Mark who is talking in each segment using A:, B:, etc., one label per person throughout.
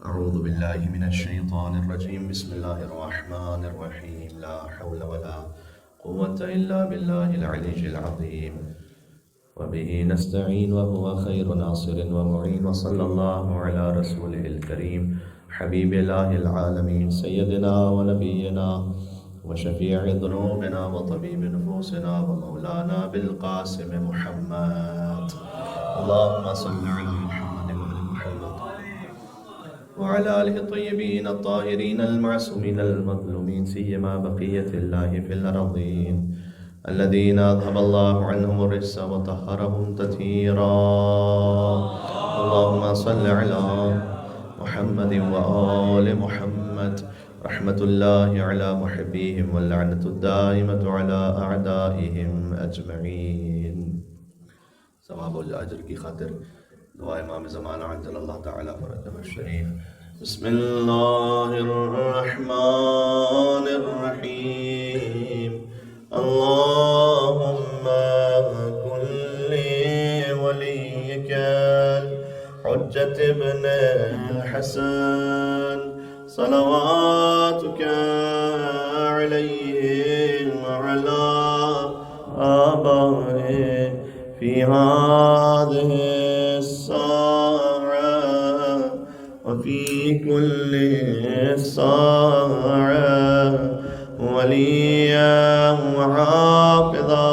A: أعوذ بالله من الشيطان الرجيم بسم الله الرحمن الرحيم لا حول ولا قوة إلا بالله العلي العظيم وبه نستعين وهو خير ناصر ومعين وصلى الله على رسوله الكريم حبيب الله العالمين سيدنا ونبينا وشفيع ذنوبنا وطبيب نفوسنا ومولانا بالقاسم محمد اللهم صل على محمد وعلى محمد وعلى آله الطيبين الطاهرين المعصومين المظلومين سيما بقية الله في الأرضين الذين أذهب الله عنهم الرجس وطهرهم تطهيرا اللهم صل على محمد وآل محمد رحمة الله على محبيهم واللعنة الدائمة على أعدائهم أجمعين. ثواب الأجر کی خاطر دعا امام زمانہ عجل اللہ تعالی فرجہ الشریف. بسم اللہ الرحمن الرحیم. اللهم كن لوليك الحجة ابن الحسن صلواتك عليه وعلى آبائه في هذه الساعة وفي كل ساعة وليا وحافظا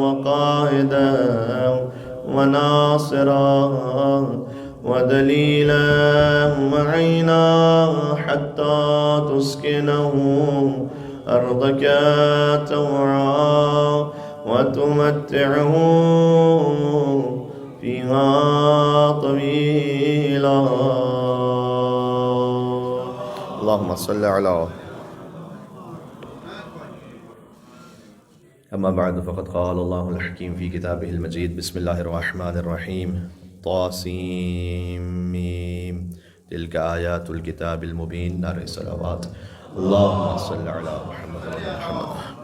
A: وقائدا وناصرا ودليلا معينا حتى تسكنه أرضك طوعا وتمتعه فيها طويلا. اللهم صل على. أما بعد فقد قال الله الحكيم في كتابه المجيد بسم الله الرحمن الرحيم طاسيم تلك آيات الكتاب المبين. نار الصلوات. اللهم صل على محمد وعلى محمد.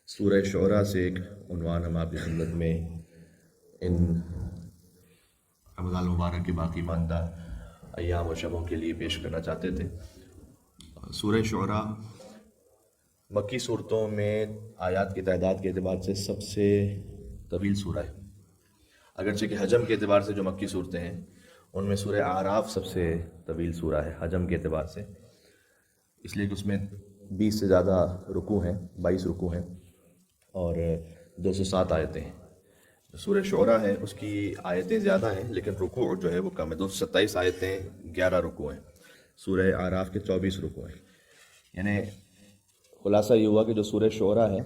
A: سورہ شعراء سے ایک عنوان ہم آپ کی خدمت میں ان رمضان المبارک کے باقی ماندہ ایام و شبوں کے لیے پیش کرنا چاہتے تھے. سورہ شعراء مکی صورتوں میں آیات کی تعداد کے اعتبار سے سب سے طویل سورہ ہے، اگرچہ کہ حجم کے اعتبار سے جو مکی صورتیں ہیں ان میں سورہ اعراف سب سے طویل سورہ ہے حجم کے اعتبار سے، اس لیے کہ اس میں 20 سے زیادہ رکوع ہیں، 22 رکوع ہیں اور 207 آیتیں ہیں. سورہ شعراء ہے اس کی آیتیں زیادہ ہیں لیکن رکوع جو ہے وہ کم ہے، 227 آیتیں 11 رکوع ہیں. سورہ اعراف کے 24 رکوع ہیں. یعنی خلاصہ یہ ہوا کہ جو سورہ شعراء ہے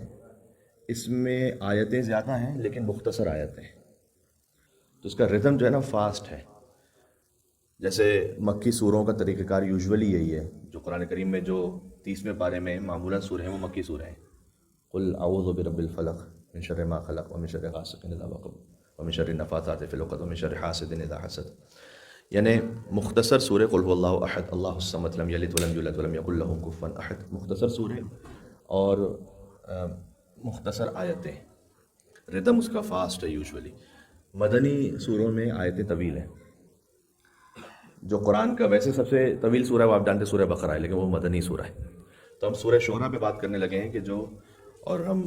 A: اس میں آیتیں زیادہ ہیں لیکن مختصر آیتیں ہیں، تو اس کا ردم جو ہے نا فاسٹ ہے. جیسے مکی سوروں کا طریقہ کار یوزولی یہی ہے، جو قرآن کریم میں جو 30ویں پارے میں معمولاً سورے ہیں وہ مکی سورے ہیں. قل اعوذ برب الفلق من شر ما خلق ومن شر غاسق اذا وقب ومن شر النفاثات في العقد ومن شر حاسد اذا حسد. یعنی مختصر سورہ قل هو اللہ احد اللہ الصمد لم یلد ولم یولد ولم یکن له کفوا احد. مختصر سورہ اور مختصر آیتیں. ردم اس کا فاسٹ ہے یوزولی. مدنی سوروں میں آیتیں طویل ہیں. جو قرآن کا ویسے سب سے طویل سورہ ہے وہ آپ جانتے سورہ بقرہ ہے، لیکن وہ مدنی سورہ ہے. تو ہم سورہ شعراء پہ بات کرنے لگے ہیں کہ جو، اور ہم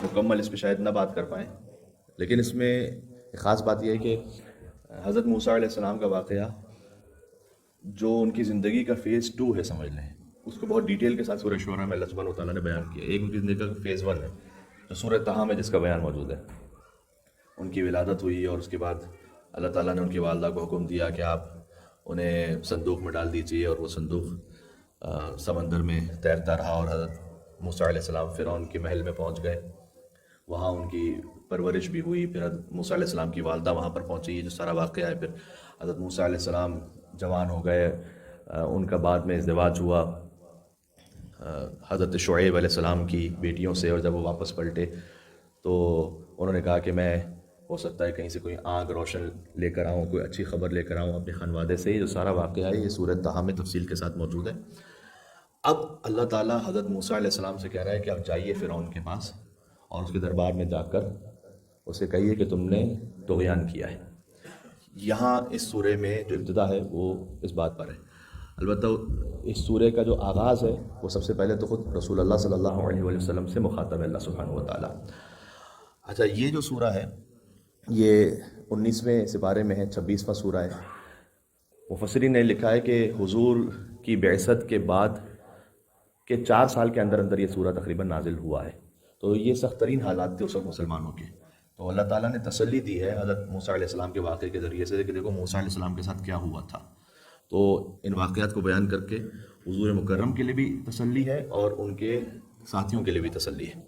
A: مکمل اس پہ شاید نہ بات کر پائیں، لیکن اس میں ایک خاص بات یہ ہے کہ حضرت موسیٰ علیہ السلام کا واقعہ جو ان کی زندگی کا فیز 2 ہے سمجھ لیں، اس کو بہت ڈیٹیل کے ساتھ سورہ شعراء میں اللہ سبحانہ و تعالیٰ نے بیان کیا. ایک ان کی زندگی کا فیز 1 ہے جو سورہ طٰہٰ میں جس کا بیان موجود ہے. ان کی ولادت ہوئی اور اس کے بعد اللہ تعالیٰ نے ان کی والدہ کو حکم دیا کہ آپ انہیں صندوق میں ڈال دیجیے، اور وہ صندوق سمندر میں تیرتا رہا اور حضرت موسیٰ علیہ السلام فرعون کے محل میں پہنچ گئے. وہاں ان کی پرورش بھی ہوئی. پھر حضرت موسیٰ علیہ السلام کی والدہ وہاں پر پہنچی. یہ جو سارا واقعہ ہے. پھر حضرت موسیٰ علیہ السلام جوان ہو گئے، ان کا بعد میں ازدواج ہوا حضرت شعیب علیہ السلام کی بیٹیوں سے، اور جب وہ واپس پلٹے تو انہوں نے کہا کہ میں ہو سکتا ہے کہیں سے کوئی آنکھ روشن لے کر آؤں، کوئی اچھی خبر لے کر آؤں اپنے خانوادے سے. یہ جو سارا واقعہ ہے یہ سورۃ طٰہٰ میں تفصیل کے ساتھ موجود ہے. اب اللہ تعالیٰ حضرت موسیٰ علیہ السلام سے کہہ رہا ہے کہ آپ جائیے فرعون کے پاس اور اس کے دربار میں جا کر اسے کہیے کہ تم نے طغیان کیا ہے. یہاں اس سورہ میں جو ابتدا ہے وہ اس بات پر ہے. البتہ اس سورہ کا جو آغاز ہے وہ سب سے پہلے تو خود رسول اللہ صلی اللہ علیہ وآلہ وسلم سے مخاطب ہے اللہ سبحانہ و تعالیٰ. اچھا، یہ جو سورہ ہے یہ 19ویں سپارے میں ہے، 26واں سورہ ہے. مفسرین نے لکھا ہے کہ حضور کی بعثت کے بعد کے 4 سال کے اندر اندر یہ سورہ تقریباً نازل ہوا ہے. تو یہ سخت ترین حالات تھے اس وقت مسلمانوں کے. تو اللہ تعالیٰ نے تسلی دی ہے حضرت موسیٰ علیہ السلام کے واقعے کے ذریعے سے کہ دیکھو موسیٰ علیہ السلام کے ساتھ کیا ہوا تھا. تو ان واقعات کو بیان کر کے حضور مکرم کے لیے بھی تسلی ہے اور ان کے ساتھیوں کے لیے بھی تسلی ہے.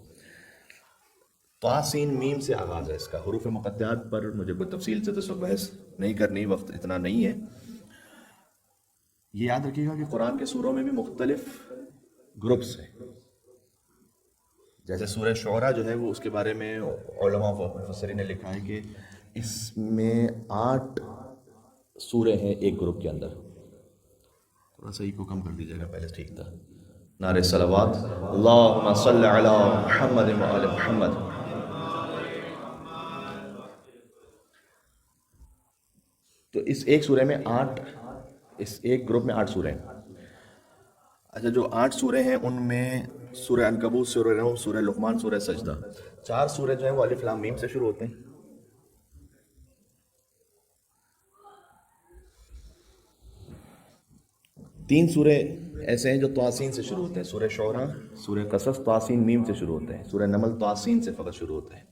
A: طاسین میم سے آغاز ہے اس کا. حروف مقطعات پر مجھے کوئی تفصیل سے تو اس وقت بحث نہیں کرنی، وقت اتنا نہیں ہے. یہ یاد رکھیے گا کہ قرآن کے سوروں میں بھی مختلف گروپس ہیں. جیسے سورہ شعراء جو ہے وہ اس کے بارے میں علماء و مفسرین نے لکھا ہے کہ اس میں 8 سورے ہیں ایک گروپ کے اندر. تھوڑا سا کو کم کر دیجیے گا، پہلے ٹھیک تھا. نعرہ صلوات، اللہم صل علی محمد و آل محمد. تو اس ایک سورے میں 8، اس ایک گروپ میں 8 سورے ہیں. اچھا، جو 8 سورے ہیں ان میں سورہ عنکبوت، سورہ روم، سورہ لقمان، سورہ سجدہ، 4 سورے جو ہیں وہ الف لام میم سے شروع ہوتے ہیں. تین سورے ایسے ہیں جو طاسین سے شروع ہوتے ہیں. سورہ شعراء، سورہ قصص طاسین میم سے شروع ہوتے ہیں. سورہ نمل طاسین سے فقط شروع ہوتے ہیں.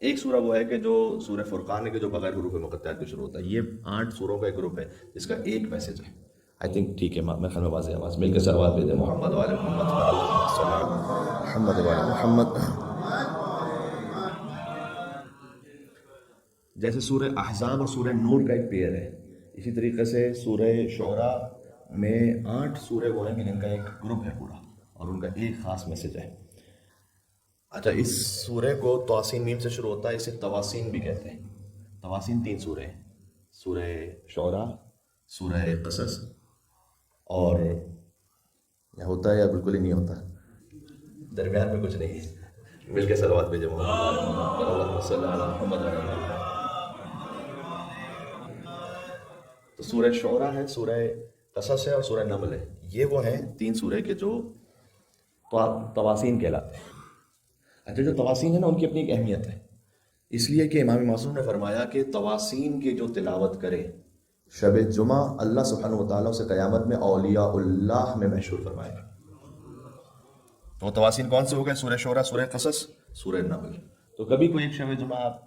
A: ایک سورہ وہ ہے کہ جو سورہ فرقان ہے کہ جو بغیر حروف مقطعات کے شروع ہوتا ہے. یہ 8 سوروں کا ایک گروپ ہے جس کا ایک میسج ہے. آئی تھنک ٹھیک ہے، میں خیال میں واضح آواز مل کے سروات بھیجیں. محمد و آل محمد، محمد و آل محمد. جیسے سورہ احزاب اور سورہ نور کا ایک پیئر ہے، اسی طریقے سے سورہ شعراء میں 8 سورے وہ ہیں کہ جن کا ایک گروپ ہے پورا اور ان کا ایک خاص میسج ہے. اچھا، اس سورے کو طاسین میم سے شروع ہوتا ہے، اسے تواسین بھی کہتے ہیں. تواسین 3 سورے ہیں، سورہ شعراء، سورہ قصص اور یا ہوتا ہے یا بالکل ہی نہیں ہوتا، درمیان میں کچھ نہیں ہے. مل کے صلوات بھیجیں. اللہم صلی علی محمد. تو سورہ شعراء ہے، سورہ قصص ہے اور سورہ نمل ہے. یہ وہ ہیں 3 سورے کے جو تواسین کہلاتے ہیں. اچھا، جو تواسین ہے نا ان کی اپنی ایک اہمیت ہے، اس لیے کہ امام معصوم نے فرمایا کہ تواسین کی جو تلاوت کرے شب جمعہ اللہ سبحانہ و تعالیٰ سے قیامت میں اولیاء اللہ میں مشہور فرمائے گا. تو تواسین کون سے ہو گئے؟ سورہ شعراء، سورہ قصص، سورہ نمل. تو کبھی کوئی ایک شب جمعہ آپ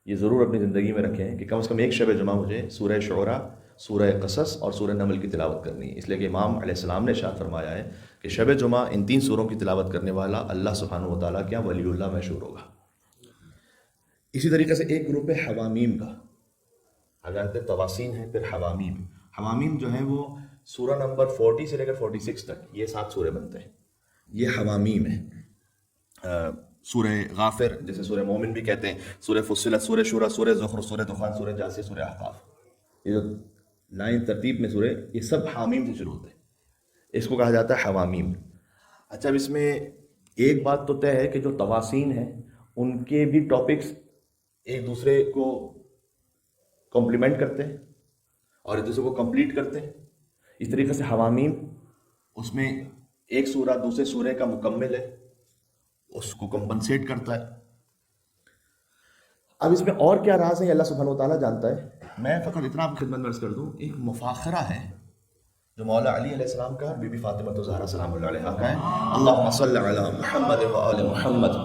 A: یہ ضرور اپنی زندگی میں رکھیں کہ کم از کم ایک شب جمعہ مجھے سورہ شعراء، سورہ قصص اور سورہ نمل کی تلاوت کرنی ہے. اس لیے کہ امام علیہ السلام نے ارشاد فرمایا ہے کہ شب جمعہ ان 3 سوروں کی تلاوت کرنے والا اللہ سبحانہ و تعالیٰ کیا ولی اللہ مشہور ہوگا. اسی طریقے سے ایک گروپ ہے حوامیم کا. اگر تواسین ہے پھر حوامیم. حوامیم جو ہیں وہ سورہ نمبر 40 سے لے کر 46 تک یہ 7 سورے بنتے ہیں. یہ حوامیم ہیں. سورہ غافر جیسے سورہ مومن بھی کہتے ہیں، سورہ فصلت، سورہ شورى، سورہ زخرف، سورہ دخان، سورہ جاثیہ، سورہ احقاف. یہ جو لائن ترتیب میں سورہ یہ سب حامیم سے شروع ہوتے ہیں، اس کو کہا جاتا ہے حوامیم. اچھا، اب اس میں ایک بات تو طے ہے کہ جو تواسین ہیں ان کے بھی ٹاپکس ایک دوسرے کو کمپلیمنٹ کرتے ہیں اور ایک دوسرے کو کمپلیٹ کرتے ہیں. اس طریقے سے حوامیم اس میں ایک سورہ دوسرے سورے کا مکمل ہے، اس کو کمپنسیٹ کرتا ہے. اب اس میں اور کیا راز ہے اللہ سبحانہ و تعالیٰ جانتا ہے. میں فقط اتنا آپ کی خدمت میں عرض کر دوں، ایک مفاخرہ ہے جو مولا علی علیہ السلام کا بی بی فاطمہ الزہرا سلام اللہ علیہا کا ہے. اللہم صل علی محمد و آل محمد.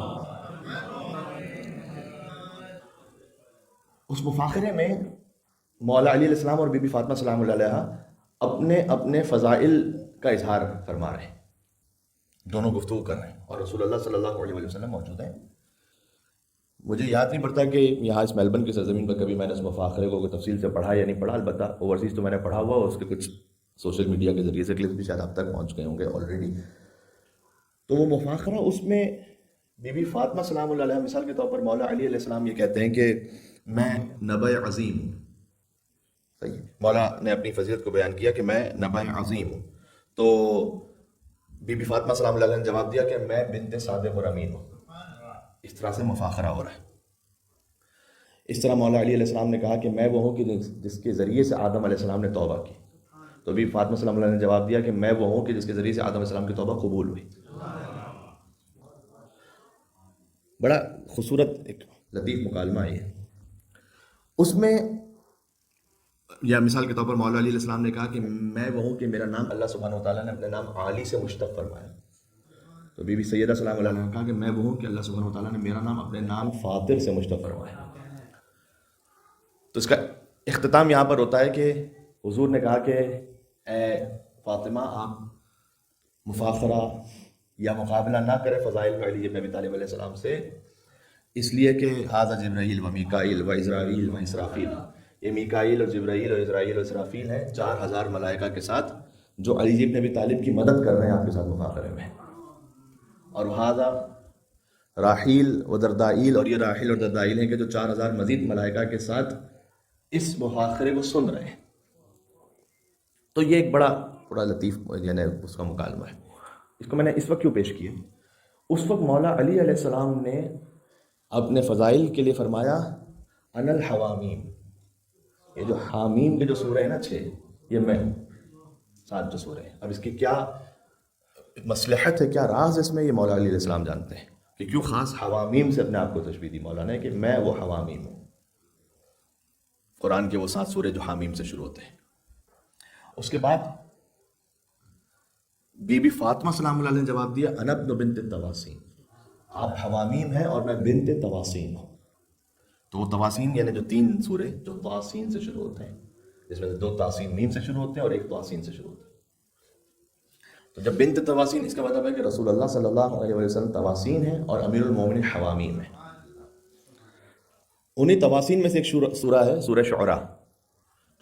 A: اس مفاخرے میں مولا علی علیہ السلام اور بی بی فاطمہ سلام اللہ علیہا اپنے فضائل کا اظہار فرما رہے ہیں، دونوں گفتگو کر رہے ہیں اور رسول اللہ صلی اللہ علیہ وسلم موجود ہیں. مجھے یاد نہیں پڑتا کہ یہاں اس میلبرن کی سرزمین پر کبھی میں نے اس مفاخرے کو کوئی تفصیل سے پڑھا یا نہیں پڑھا. البتہ اوورسیز تو میں نے پڑھا ہوا اور اس کے کچھ سوشل میڈیا کے ذریعے سے کلپس بھی شاید آپ تک پہنچ گئے ہوں گے آلریڈی. تو وہ مفاخرہ اس میں بی بی فاطمہ سلام اللہ علیہ مثال کے طور پر مولا علی علیہ السلام یہ کہتے ہیں کہ میں نبع عظیم ہوں. صحیح، مولا نے اپنی فضیلت کو بیان کیا کہ میں نبع عظیم ہوں. تو بی بی فاطمہ سلام اللہ علیہ نے جواب دیا کہ میں بنت صادق اور امین ہوں. اس طرح سے مفاخرہ ہو رہا ہے. اس طرح مولا علی علیہ السلام نے کہا کہ میں وہ ہوں کہ جس کے ذریعے سے آدم علیہ السلام نے توبہ کی. تو ابھی فاطمہ صلی اللہ علیہ نے جواب دیا کہ میں وہ ہوں کہ جس کے ذریعے سے آدم علیہ السلام کی توبہ قبول ہوئی. بڑا خوبصورت ایک لطیف مکالمہ ہے یہ. اس میں یا مثال کے طور پر مولا علی علیہ السلام نے کہا کہ میں وہ ہوں کہ میرا نام اللہ سبحانہ و تعالیٰ نے اپنے نام عالی سے مشتق فرمایا. تو بی بی سیدہ سلام علیہ نے کہا کہ میں وہ ہوں کہ اللہ سبحانہ و تعالیٰ نے میرا نام اپنے نام فاطر سے مشتق فرمایا. تو اس کا اختتام یہاں پر ہوتا ہے کہ حضور نے کہا کہ اے فاطمہ آپ مفاخرہ یا مقابلہ نہ کریں فضائل کا علی ابن ابی طالب علیہ السلام سے، اس لیے کہ ھذا جبرائیل و میکائیل و اسرافیل و اسرافیل، یہ میکائیل اور جبرائیل اور اسرائیل اور اسرافیل ہیں 4000 ملائکہ کے ساتھ جو علی ابن ابی طالب کی مدد کر رہے ہیں آپ کے ساتھ مفاخرے میں. اور ھذا راحیل و دردائیل، اور یہ راحیل اور دردائیل ہیں کہ جو 4000 مزید ملائکہ کے ساتھ اس مفاخرے کو سن رہے ہیں. تو یہ ایک بڑا لطیف یعنی اس کا مکالمہ ہے. اس کو میں نے اس وقت کیوں پیش کیا؟ اس وقت مولا علی علیہ السلام نے اپنے فضائل کے لیے فرمایا ان الحوامیم. یہ جو حامیم کے جو سورہ ہیں نا 6، یہ میں ہوں 7 جو سورہ ہیں. اب اس کی کیا مصلحت ہے، کیا راز اس میں، یہ مولا علی علیہ السلام جانتے ہیں کہ کیوں خاص حوامیم سے اپنے آپ کو تشبیہ دی مولا نے کہ میں وہ حوامیم ہوں. قرآن کے وہ 7 سورے جو حامیم سے شروع ہوتے ہیں. اس کے بعد بی بی فاطمہ سلام اللہ علیہ نے جواب دیا انا ابن بنت تواسین، آپ حوامیم ہیں اور میں بنت تواسین ہوں. تو وہ تواسین یعنی جو 3 سورے جو تواسین سے شروع ہوتے ہیں، جس میں سے 2 تاسین میم سے شروع ہوتے ہیں اور 1 تواسین سے شروع ہوتے ہیں. تو جب بنت تواسین، اس کا مطلب ہے کہ رسول اللہ صلی اللہ علیہ وسلم تواسین ہیں اور امیر المومنین حوامیم ہیں. انہی تواسین میں سے ایک سورہ ہے سورہ شعراء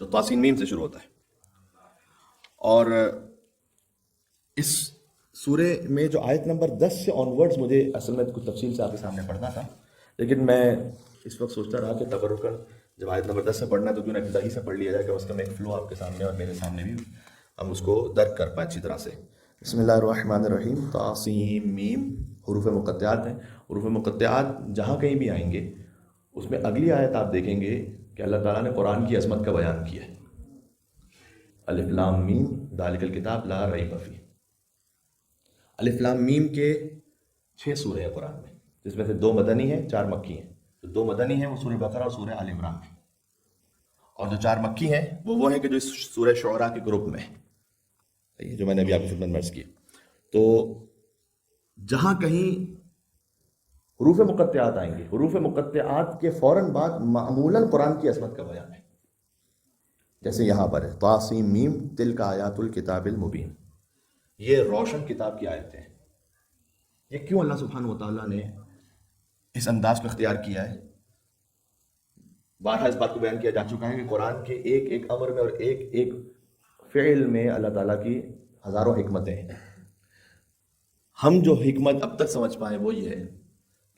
A: جو تواسین میم سے شروع ہوتا ہے. اور اس سورے میں جو آیت نمبر 10 سے آنورڈز مجھے اصل میں کچھ تفصیل سے آپ کے سامنے پڑھنا تھا، لیکن میں اس وقت سوچتا رہا کہ تبرکاً جب آیت نمبر 10 سے پڑھنا ہے تو کیوں نہ ابتدائی سے پڑھ لیا جائے کہ اس کا ایک فلو آپ کے سامنے اور میرے سامنے بھی ہم اس کو درک کر پائیں اچھی طرح سے. بسم اللہ الرحمن الرحیم. طاسیم میم حروف مقطعات ہیں. حروف مقطعات جہاں کہیں بھی آئیں گے اس میں اگلی آیت آپ دیکھیں گے کہ اللہ تعالیٰ نے قرآن کی عظمت کا بیان کیا ہے. الف لام میم ذالک الکتاب لا ریب فیہ. الف لام میم کے 6 سورے ہیں قرآن میں، جس میں سے 2 مدنی ہیں 4 مکی ہیں. جو 2 مدنی ہیں وہ سورہ بقرہ اور سورہ آل عمران ہیں، اور جو 4 مکی ہیں وہ ہیں کہ جو اس سورہ شعراء کے گروپ میں ہیں، جو میں نے ابھی آپ کی خدمت میں عرض کی. تو جہاں کہیں حروف مقطعات آئیں گے، حروف مقطعات کے فوراً بعد معمولاً قرآن کی عظمت کا بیان ہے. جیسے یہاں پر ہے طاسیم میم تلک آیات الکتاب المبین، یہ روشن کتاب کی آیتیں ہیں. یہ کیوں اللہ سبحانہ و تعالیٰ نے اس انداز کو اختیار کیا ہے؟ بارہا اس بات کو بیان کیا جا چکا ہے کہ قرآن کے ایک ایک امر میں اور ایک ایک فعل میں اللہ تعالیٰ کی ہزاروں حکمتیں ہیں. ہم جو حکمت اب تک سمجھ پائیں وہ یہ ہے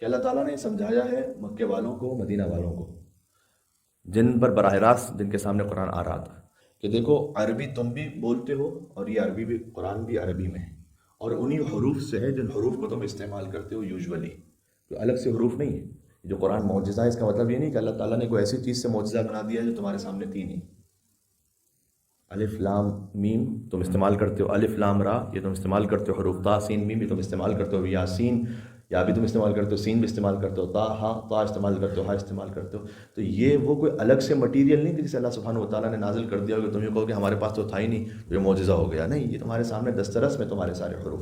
A: کہ اللہ تعالیٰ نے سمجھایا ہے مکے والوں کو، مدینہ والوں کو، جن پر براہ راست جن کے سامنے قرآن آ رہا تھا، کہ دیکھو عربی تم بھی بولتے ہو اور یہ عربی بھی، قرآن بھی عربی میں ہے، اور انہی حروف سے ہے جن حروف کو تم استعمال کرتے ہو یوزولی، جو الگ سے حروف نہیں ہے. جو قرآن معجزہ ہے اس کا مطلب یہ نہیں کہ اللہ تعالیٰ نے کوئی ایسی چیز سے معجزہ بنا دیا جو تمہارے سامنے تھی نہیں. الف لام میم تم استعمال کرتے ہو، الف لام را یہ تم استعمال کرتے ہو حروف، تا سین میم بھی تم استعمال کرتے ہو، یاسین یا بھی تم استعمال کرتے ہو، سین بھی استعمال کرتے ہو، تا ہا تا استعمال کرتے ہو، ہا استعمال کرتے ہو. تو یہ وہ کوئی الگ سے مٹیریل نہیں کہ جسے اللہ سبحانہ و تعالیٰ نے نازل کر دیا ہو کہ تم یہ کہو کہ ہمارے پاس تو تھا ہی نہیں تو یہ معجزہ ہو گیا. نہیں، یہ تمہارے سامنے دسترس میں تمہارے سارے حروف.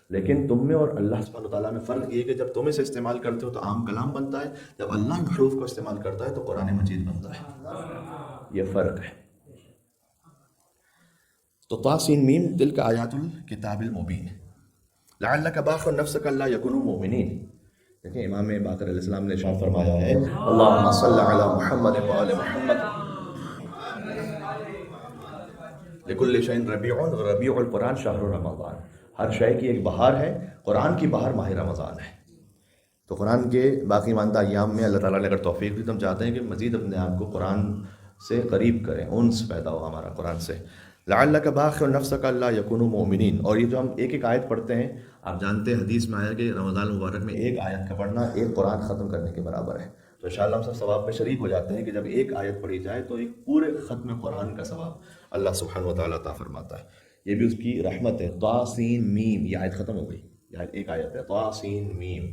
A: لیکن تم میں اور اللہ سبحانہ و تعالیٰ میں فرق یہ کہ جب تم اسے استعمال کرتے ہو تو عام کلام بنتا ہے، جب اللہ ان حروف کو استعمال کرتا ہے تو قرآن مجید بنتا ہے. یہ فرق ہے. تو طاسین میم تلک آیات الکتاب المبین لعلک باخع نفسک الا یکونوا مؤمنین. دیکھیں امام باقر علیہ السلام نے ارشاد فرمایا ہے اللہم صل علی محمد و آل محمد لکل شیء ربیع ربیع القرآن شہر رمضان. ہر شے کی ایک بہار ہے، قرآن کی بہار ماہ رمضان ہے. تو قرآن کے باقی ماندہ ایام میں اللہ تعالیٰ نے اگر توفیق دی تو ہم چاہتے ہیں کہ مزید اپنے آپ کو قرآن سے قریب کریں، انس پیدا ہو ہمارا قرآن سے. لعلک باخع نفسک الا یکونوا مؤمنین. اور یہ جو ہم ایک ایک آیت پڑھتے ہیں، آپ جانتے ہیں حدیث میں آیا کہ رمضان المبارک میں ایک آیت کا پڑھنا ایک قرآن ختم کرنے کے برابر ہے. تو انشاءاللہ ہم سب ثواب میں شریک ہو جاتے ہیں کہ جب ایک آیت پڑھی جائے تو ایک پورے ختم قرآن کا ثواب اللہ سبحانہ و تعالیٰ عطا فرماتا ہے. یہ بھی اس کی رحمت ہے. طا سین میم، یہ آیت ختم ہو گئی. یہ ایک آیت ہے طا سین میم.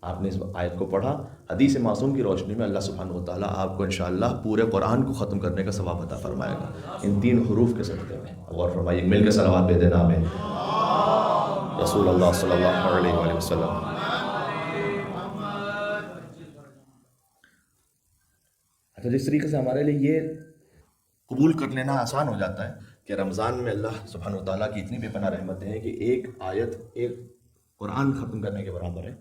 A: آپ نے اس آیت کو پڑھا، حدیث معصوم کی روشنی میں اللہ سبحانہ و تعالیٰ آپ کو انشاءاللہ پورے قرآن کو ختم کرنے کا ثواب عطا فرمائے گا ان 3 حروف کے صدقے میں. غور فرمائیے، مل کے صلوات دے دینا ہمیں رسول اللہ صلی اللہ علیہ وآلہ وسلم. اچھا، جس طریقے سے ہمارے لیے یہ قبول کر لینا آسان ہو جاتا ہے کہ رمضان میں اللہ سبحانہ و تعالیٰ کی اتنی بے پناہ رحمتیں ہیں کہ ایک آیت ایک قرآن ختم کرنے کے برابر ہے،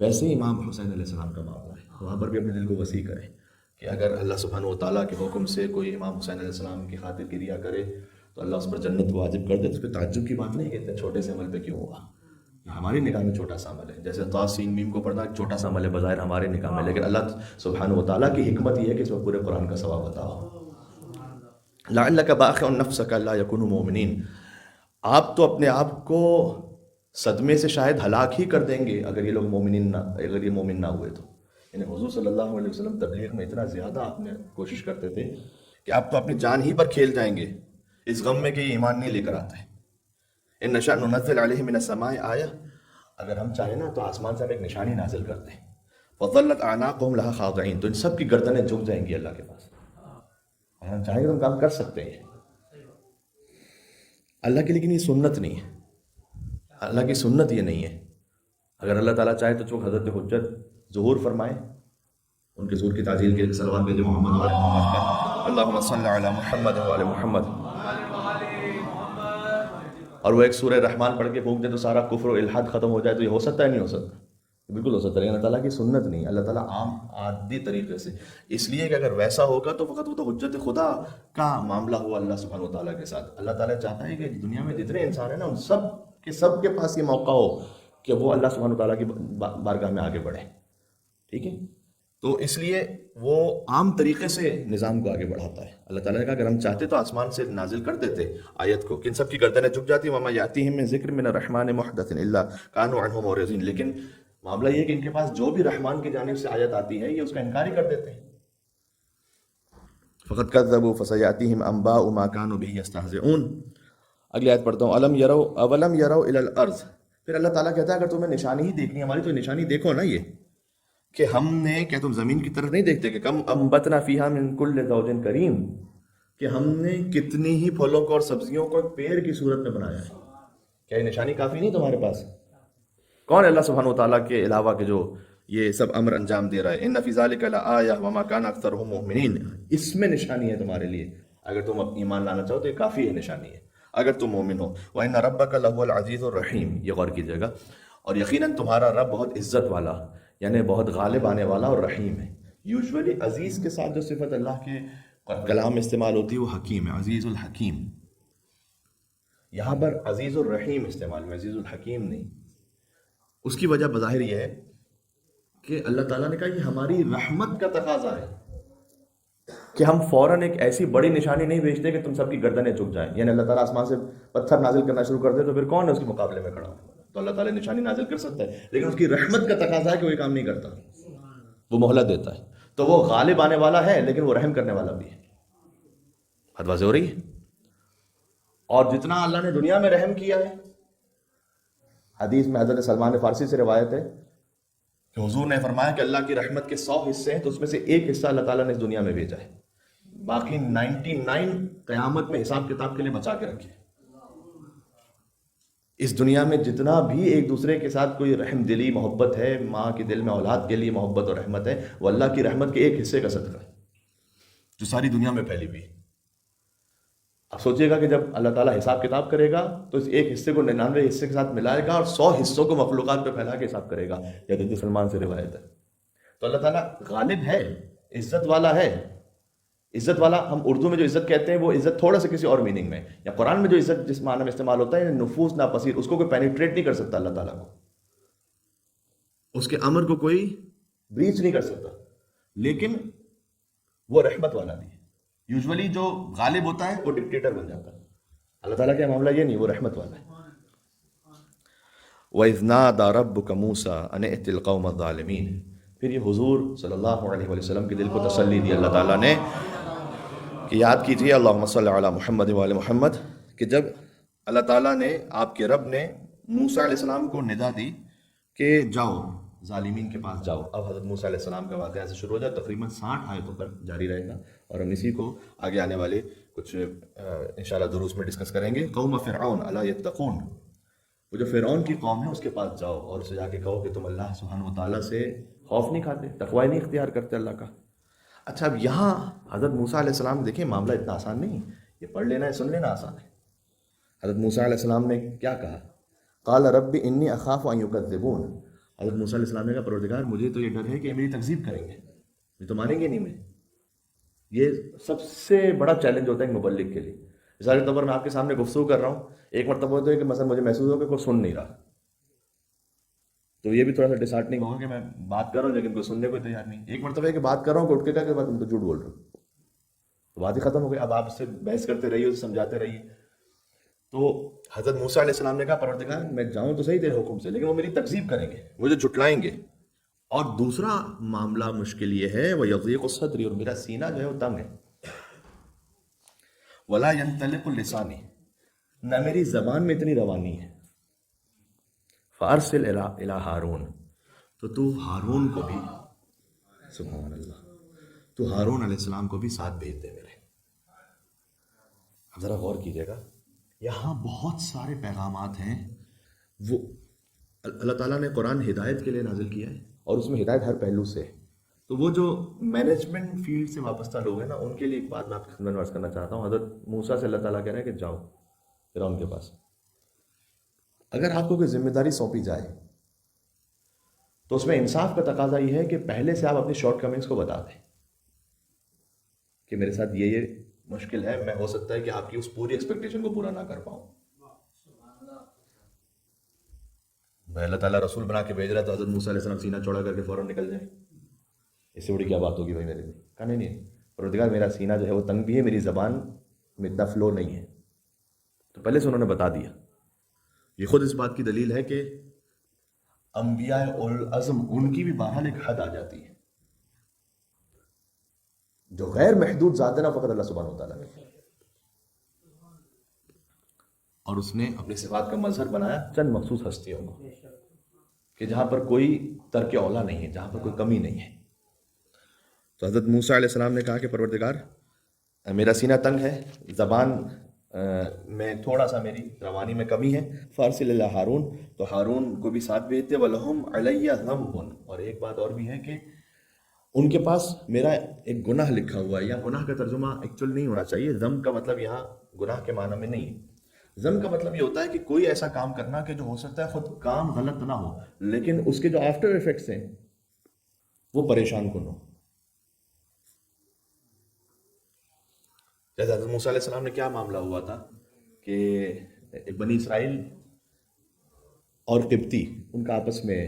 A: ویسے ہی امام حسین علیہ السلام کا معاملہ ہے. وہاں پر بھی اپنے دل کو وسیع کریں کہ اگر اللہ سبحانہ و تعالیٰ کے حکم سے کوئی امام حسین علیہ السلام کی خاطر کریا کرے تو اللہ اس پر جنت واجب کر دے. تو اس پہ تعجب کی بات نہیں کہ اتنے چھوٹے سے عمل پہ کیوں ہوا. یہ ہماری نگاہ میں چھوٹا سا عمل ہے، جیسے طا سین میم کو پڑھنا ایک چھوٹا سا عمل ہے بظاہر ہمارے نگاہ میں، لیکن اللہ سبحانہ و تعالیٰ کی حکمت یہ ہے کہ اس میں پورے قرآن کا ثواب عطا ہو. لعلک باخع نفسک الا یکونوا مؤمنین. آپ تو اپنے آپ کو صدمے سے شاید ہلاک ہی کر دیں گے اگر یہ لوگ اگر یہ مومن نہ ہوئے تو. یعنی حضور صلی اللہ علیہ وسلم تبلیغ میں اتنا زیادہ آپ نے کوشش کرتے تھے کہ آپ تو اپنی جان ہی پر کھیل جائیں گے اس غم میں کہ یہ ایمان نہیں لے کر آتا ہے. ان نشأ ننزل علیہ من السماء آیہ، اگر ہم چاہیں نا تو آسمان سے ہم ایک نشانی نازل کرتے ہیں. فظلت اعناقهم لها خاضعین، تو ان سب کی گردنیں جھک جائیں گی اللہ کے پاس. اگر ہم چاہیں گے تو ہم کام کر سکتے ہیں اللہ کی، لیکن یہ سنت نہیں ہے. اللہ کی سنت یہ نہیں ہے. اگر اللہ تعالیٰ چاہے تو چونکہ حضرت حجت ظہور فرمائے، ان کے ظہور کی تعجیل کے لیے صلوات بھیجے محمد و محمد پر، اللہم صلی علی محمد و علی محمد. اور وہ ایک سورہ رحمان پڑھ کے پھونک دے تو سارا کفر و الحاد ختم ہو جائے، تو یہ ہو سکتا ہے نہیں ہو سکتا؟ بالکل ہو سکتا ہے، لیکن اللہ تعالیٰ کی سنت نہیں. اللہ تعالیٰ عام عادی طریقے سے، اس لیے کہ اگر ویسا ہوگا تو فقط وہ تو حجت خدا کا معاملہ ہوا اللہ سبحانہ و تعالیٰ کے ساتھ. اللہ تعالیٰ چاہتا ہے کہ دنیا میں جتنے انسان ہیں نا ان سب کے پاس یہ موقع ہو کہ وہ اللہ سبحانہ و تعالیٰ کی بارگاہ میں آگے بڑھیں. ٹھیک ہے، تو اس لیے وہ عام طریقے سے نظام کو آگے بڑھاتا ہے. اللہ تعالیٰ نے کہا اگر ہم چاہتے تو آسمان سے نازل کر دیتے آیت کو کہ ان سب کی گردنیں جھک جاتی. وما یاتیہم من ذکر من الرحمن محدث الا کانوا عنہ معرضین. لیکن معاملہ یہ کہ ان کے پاس جو بھی رحمان کی جانب سے آیت آتی ہے یہ اس کا انکار ہی کر دیتے ہیں. فقد کذبوا فسیاتیہم انباء ما کانوا به یستہزئون. اگلی آیت پڑھتا ہوں. اولم یروا الی الارض. پھر اللہ تعالیٰ کہتا ہے اگر تمہیں نشانی ہی دیکھنی ہے ہماری تو نشانی دیکھو نا، یہ کہ ہم نے، کیا تم زمین کی طرف نہیں دیکھتے کہ کم انبتنا فیہا من کل زوج کریم، کہ ہم نے کتنی ہی پھلوں کو اور سبزیوں کو ایک پیڑ کی صورت میں بنایا ہے. کیا یہ نشانی کافی نہیں تمہارے پاس؟ کون ہے اللہ سبحانہ و تعالیٰ کے علاوہ کہ جو یہ سب امر انجام دے رہا ہے؟ ان فی ذلک لآیہ وما کان اکثرهم مؤمنین. اس میں نشانی ہے تمہارے لیے، اگر تم ایمان لانا چاہو تو یہ کافی ہے نشانی ہے اگر تم مومن ہو. وان ربک لہو العزیز الرحیم. یہ غور کیجیے گا. اور یقیناً تمہارا رب بہت عزت والا، یعنی بہت غالب آنے والا اور رحیم ہے. یوزولی عزیز کے ساتھ جو صفت اللہ کے کلام میں استعمال ہوتی ہے وہ حکیم ہے، عزیز الحکیم. یہاں پر عزیز الرحیم استعمال میں، عزیز الحکیم نہیں. اس کی وجہ بظاہر یہ ہے کہ اللہ تعالیٰ نے کہا یہ ہماری رحمت کا تقاضا ہے کہ ہم فوراً ایک ایسی بڑی نشانی نہیں بھیجتے کہ تم سب کی گردنیں جھک جائیں. یعنی اللہ تعالیٰ آسمان سے پتھر نازل کرنا شروع کر دے تو پھر کون ہے اس کے مقابلے میں کھڑا؟ تو اللہ تعالیٰ نشانی نازل کر سکتا ہے، لیکن اس کی رحمت کا تقاضا ہے کہ وہ یہ کام نہیں کرتا، وہ مہلت دیتا ہے. تو وہ غالب آنے والا ہے لیکن وہ رحم کرنے والا بھی ہے. بات واضح ہو رہی ہے؟ اور جتنا اللہ نے دنیا میں رحم کیا ہے، حدیث میں حضرت سلمان فارسی سے روایت ہے کہ حضور نے فرمایا کہ اللہ کی رحمت کے 100 حصے ہیں تو اس میں سے ایک حصہ اللہ تعالیٰ نے اس دنیا میں بھیجا ہے، باقی 99 قیامت میں حساب کتاب کے لیے بچا کے رکھے. اس دنیا میں جتنا بھی ایک دوسرے کے ساتھ کوئی رحم دلی محبت ہے، ماں کے دل میں اولاد کے لیے محبت اور رحمت ہے، وہ اللہ کی رحمت کے ایک حصے کا صدقہ ہے جو ساری دنیا میں پھیلی ہوئی. اب سوچئے گا کہ جب اللہ تعالیٰ حساب کتاب کرے گا تو اس ایک حصے کو 99 حصے کے ساتھ ملائے گا اور 100 حصوں کو مخلوقات پہ پھیلا کے حساب کرے گا. یہ حضرت سلمان سے روایت ہے. تو اللہ تعالیٰ غالب ہے، عزت والا ہے. عزت والا ہم اردو میں جو عزت کہتے ہیں وہ عزت تھوڑا سا کسی اور میننگ میں، یا قرآن میں جو عزت جس معنی میں استعمال ہوتا ہے نفوذ ناپذیر، اس کو کوئی پینیٹریٹ نہیں کر سکتا اللہ تعالیٰ کو، اس کے امر کو کوئی بریچ نہیں کر سکتا، لیکن وہ رحمت والا بھی ہے. یوزولی جو غالب ہوتا ہے وہ ڈکٹیٹر بن جاتا ہے. اللہ تعالیٰ کا معاملہ یہ نہیں، وہ رحمت والا ہے. وَإِذْ نَادَى رَبُّكَ مُوسَىٰ أَنِ ائْتِ الْقَوْمَ الظَّالِمِينَ. پھر یہ حضور صلی اللہ علیہ وسلم کے دل کو تسلی دی اللہ تعالیٰ نے کہ یاد کیجیے اللہم صلی علی محمد وعلی محمد، کہ جب اللہ تعالیٰ نے آپ کے رب نے موسیٰ علیہ السلام کو ندا دی کہ جاؤ ظالمین کے پاس جاؤ. اب حضرت موسیٰ علیہ السلام کا واقعہ سے شروع ہو جائے، تقریباً 60 آیتوں پر جاری رہے گا، اور ہم اسی کو آگے آنے والے کچھ انشاءاللہ دروس میں ڈسکس کریں گے. قوم فرعون الا یتقون، وہ جو فرعون کی قوم ہے اس کے پاس جاؤ اور اسے جا کے کہو کہ تم اللہ سبحانہ و تعالیٰ سے خوف نہیں کھاتے، تقوی نہیں اختیار کرتے اللہ کا. اچھا اب یہاں حضرت موسیٰ علیہ السلام دیکھیں معاملہ اتنا آسان نہیں، یہ پڑھ لینا ہے، سن لینا آسان ہے. حضرت موسیٰ علیہ السلام نے کیا کہا؟ قال رب انی اخاف ان یکذبون. حضرت موسیٰ علیہ السلام نے کہا پروردگار مجھے تو یہ ڈر ہے کہ یہ میری تکذیب کریں گے، یہ تو مانیں گے نہیں مجھے. یہ سب سے بڑا چیلنج ہوتا ہے ایک مبلغ کے لیے. مثال کے طور پر میں آپ کے سامنے گفتگو کر رہا ہوں، ایک مرتبہ ہوتا ہے کہ مثلا مجھے محسوس ہو کہ کوئی سن نہیں رہا، تو یہ بھی تھوڑا سا ڈسہارٹنگ ہوگا کہ میں بات کر رہا ہوں لیکن کوئی سننے کو تیار نہیں. ایک مرتبہ ہے کہ بات کر رہا ہوں کہ اٹھ کے کہا کہ تم تو جھوٹ بول رہے ہو، تو بات ہی ختم ہو گئی. اب آپ اس سے بحث کرتے رہیے، اسے سمجھاتے رہیے. تو حضرت موسیٰ علیہ السلام نے کہا پروردگار میں جاؤں تو صحیح تیرے حکم سے، لیکن وہ میری تکذیب کریں گے، مجھے جھٹلائیں گے. اور دوسرا معاملہ مشکل یہ ہے وَيَضِيقُ صَدْرِي، اور میرا سینہ جو ہے وہ تنگ ہے. وَلَا يَنْطَلِقُ لِسَانِي، نہ میری زبان میں اتنی روانی ہے. فَأَرْسِلْ إِلَىٰ ہارون، تو ہارون کو بھی، سبحان اللہ، تو ہارون علیہ السلام کو بھی ساتھ بھیج دے میرے. ذرا غور کیجیے گا، یہاں بہت سارے پیغامات ہیں. وہ اللہ تعالیٰ نے قرآن ہدایت کے لیے نازل کیا ہے، اور اس میں ہدایت ہر پہلو سے ہے. تو وہ جو مینجمنٹ فیلڈ سے وابستہ لوگ ہیں نا، ان کے لیے ایک بات میں آپ کی خدمت میں عرض کرنا چاہتا ہوں. حضرت موسیٰ سے اللہ تعالیٰ کہہ رہے ہیں کہ جاؤ فرعون کے پاس. اگر آپ کو کوئی ذمہ داری سونپی جائے تو اس میں انصاف کا تقاضا یہ ہے کہ پہلے سے آپ اپنی شارٹ کمنگس کو بتا دیں کہ میرے ساتھ یہ مشکل ہے، میں ہو سکتا ہے کہ آپ کی اس پوری ایکسپیکٹیشن کو پورا نہ کر پاؤں. میں اللہ تعالیٰ رسول بنا کے بھیج رہا تھا، حضرت موسیٰ علیہ السلام سینہ چوڑا کر کے فوراً نکل جائے، اس سے بڑی کیا بات ہوگی بھائی میرے لیے؟ کہا نہیں، پروردگار میرا سینہ جو ہے وہ تنگ بھی ہے، میری زبان میں اتنا فلو نہیں ہے. تو پہلے سے انہوں نے بتا دیا. یہ خود اس بات کی دلیل ہے کہ انبیاء اولوالعزم ان کی بھی بہرحال ایک حد آ جاتی ہے. جو غیر محدود ذات ہے نا، فقط اللہ سبحانہ وتعالیٰ نے، اور اس نے اپنی صفات کا مظہر بنایا چند مخصوص ہستیوں کو، کہ جہاں پر کوئی ترک اولا نہیں ہے، جہاں پر کوئی کمی نہیں ہے. تو حضرت موسیٰ علیہ السلام نے کہا کہ پروردگار میرا سینہ تنگ ہے، زبان میں تھوڑا سا میری روانی میں کمی ہے. فارسل الی ہارون، تو ہارون کو بھی ساتھ بھیجتے. وَلَهُمْ عَلَيَّ ذَنْبٌ، اور ایک بات اور بھی ہے کہ ان کے پاس میرا ایک گناہ لکھا ہوا ہے. یا گناہ کا ترجمہ ایکچوئل نہیں ہونا چاہیے، ذنب کا مطلب یہاں گناہ کے معنی میں نہیں ہے. ذنب کا مطلب یہ ہوتا ہے کہ کوئی ایسا کام کرنا کہ جو ہو سکتا ہے خود کام غلط نہ ہو لیکن اس کے جو آفٹر ایفیکٹس ہیں وہ پریشان کن ہو. جیسے حضرت موسیٰ علیہ السلام نے کیا معاملہ ہوا تھا کہ بنی اسرائیل اور قبطی ان کا آپس میں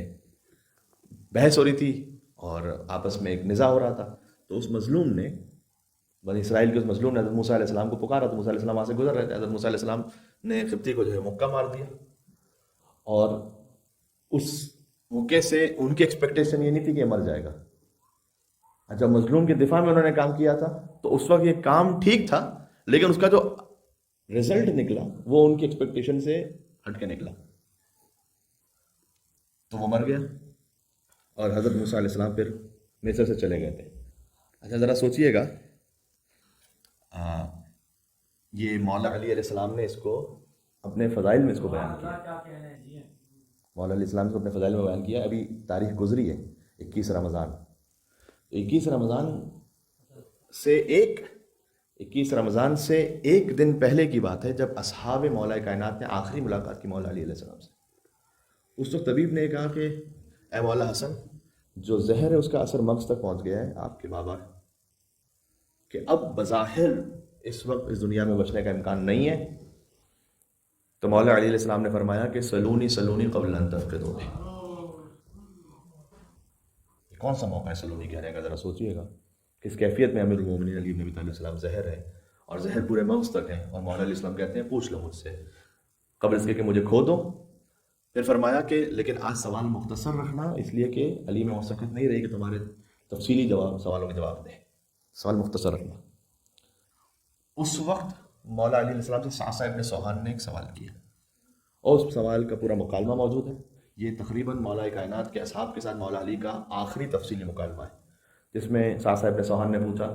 A: بحث ہو رہی تھی اور آپس میں ایک نزاع ہو رہا تھا. تو اس مظلوم نے، بنی اسرائیل کے اس مظلوم نے حضرت موسیٰ علیہ السلام کو پکارا. تو موسیٰ علیہ السلام وہاں سے گزر رہے تھے. حضرت موسیٰ علیہ السلام نے قبطی کو جو ہے مکہ مار دیا، اور اس موقع سے ان کی ایکسپیکٹیشن یہ نہیں تھی کہ یہ مر جائے گا. جب مظلوم کے دفاع میں انہوں نے کام کیا تھا تو اس وقت یہ کام ٹھیک تھا، لیکن اس کا جو رزلٹ نکلا وہ ان کی ایکسپیکٹیشن سے ہٹ کے نکلا، تو وہ مر گیا. اور حضرت موسیٰ علیہ السلام پھر مصر سے چلے گئے تھے. اچھا ذرا سوچئے گا، یہ مولا علی علیہ السلام نے اس کو اپنے فضائل میں اس کو بیان کیا. مولا علیہ السلام کو اپنے فضائل میں بیان کیا. ابھی تاریخ گزری ہے 21 رمضان. 21 رمضان سے ایک دن پہلے کی بات ہے جب اصحاب مولا کائنات نے آخری ملاقات کی مولا علی علیہ السلام سے. اس وقت طبیب نے کہا کہ اے مولا حسن، جو زہر ہے اس کا اثر مغز تک پہنچ گیا ہے آپ کے بابا، کہ اب بظاہر اس وقت اس دنیا میں بچنے کا امکان نہیں ہے. تو مولا علی علیہ السلام نے فرمایا کہ سلونی سلونی قبل ان تفقدونی. کون سا موقع ہے سلونی کہنے کا؟ ذرا سوچئے گا. اس کیفیت میں امیر المومنین علی بن ابی طالب السلام زہر ہے اور زہر پورے مغز تک ہے، اور مولا علیہ السلام کہتے ہیں پوچھ لو مجھ سے قبل اس کے کہ مجھے کھو دو پھر فرمایا کہ لیکن آج سوال مختصر رکھنا، اس لیے کہ علی میں وسعت نہیں رہی کہ تمہارے تفصیلی سوالوں کے جواب دیں، سوال مختصر رکھنا۔ اس وقت مولا علی علیہ السلام سے صعصع ابن سوہان نے ایک سوال کیا، اور اس سوال کا پورا مکالمہ موجود ہے۔ یہ تقریباً مولا کائنات کے اصحاب کے ساتھ مولا علی کا آخری تفصیلی مکالمہ ہے، جس میں صعصع ابن سوہان نے پوچھا۔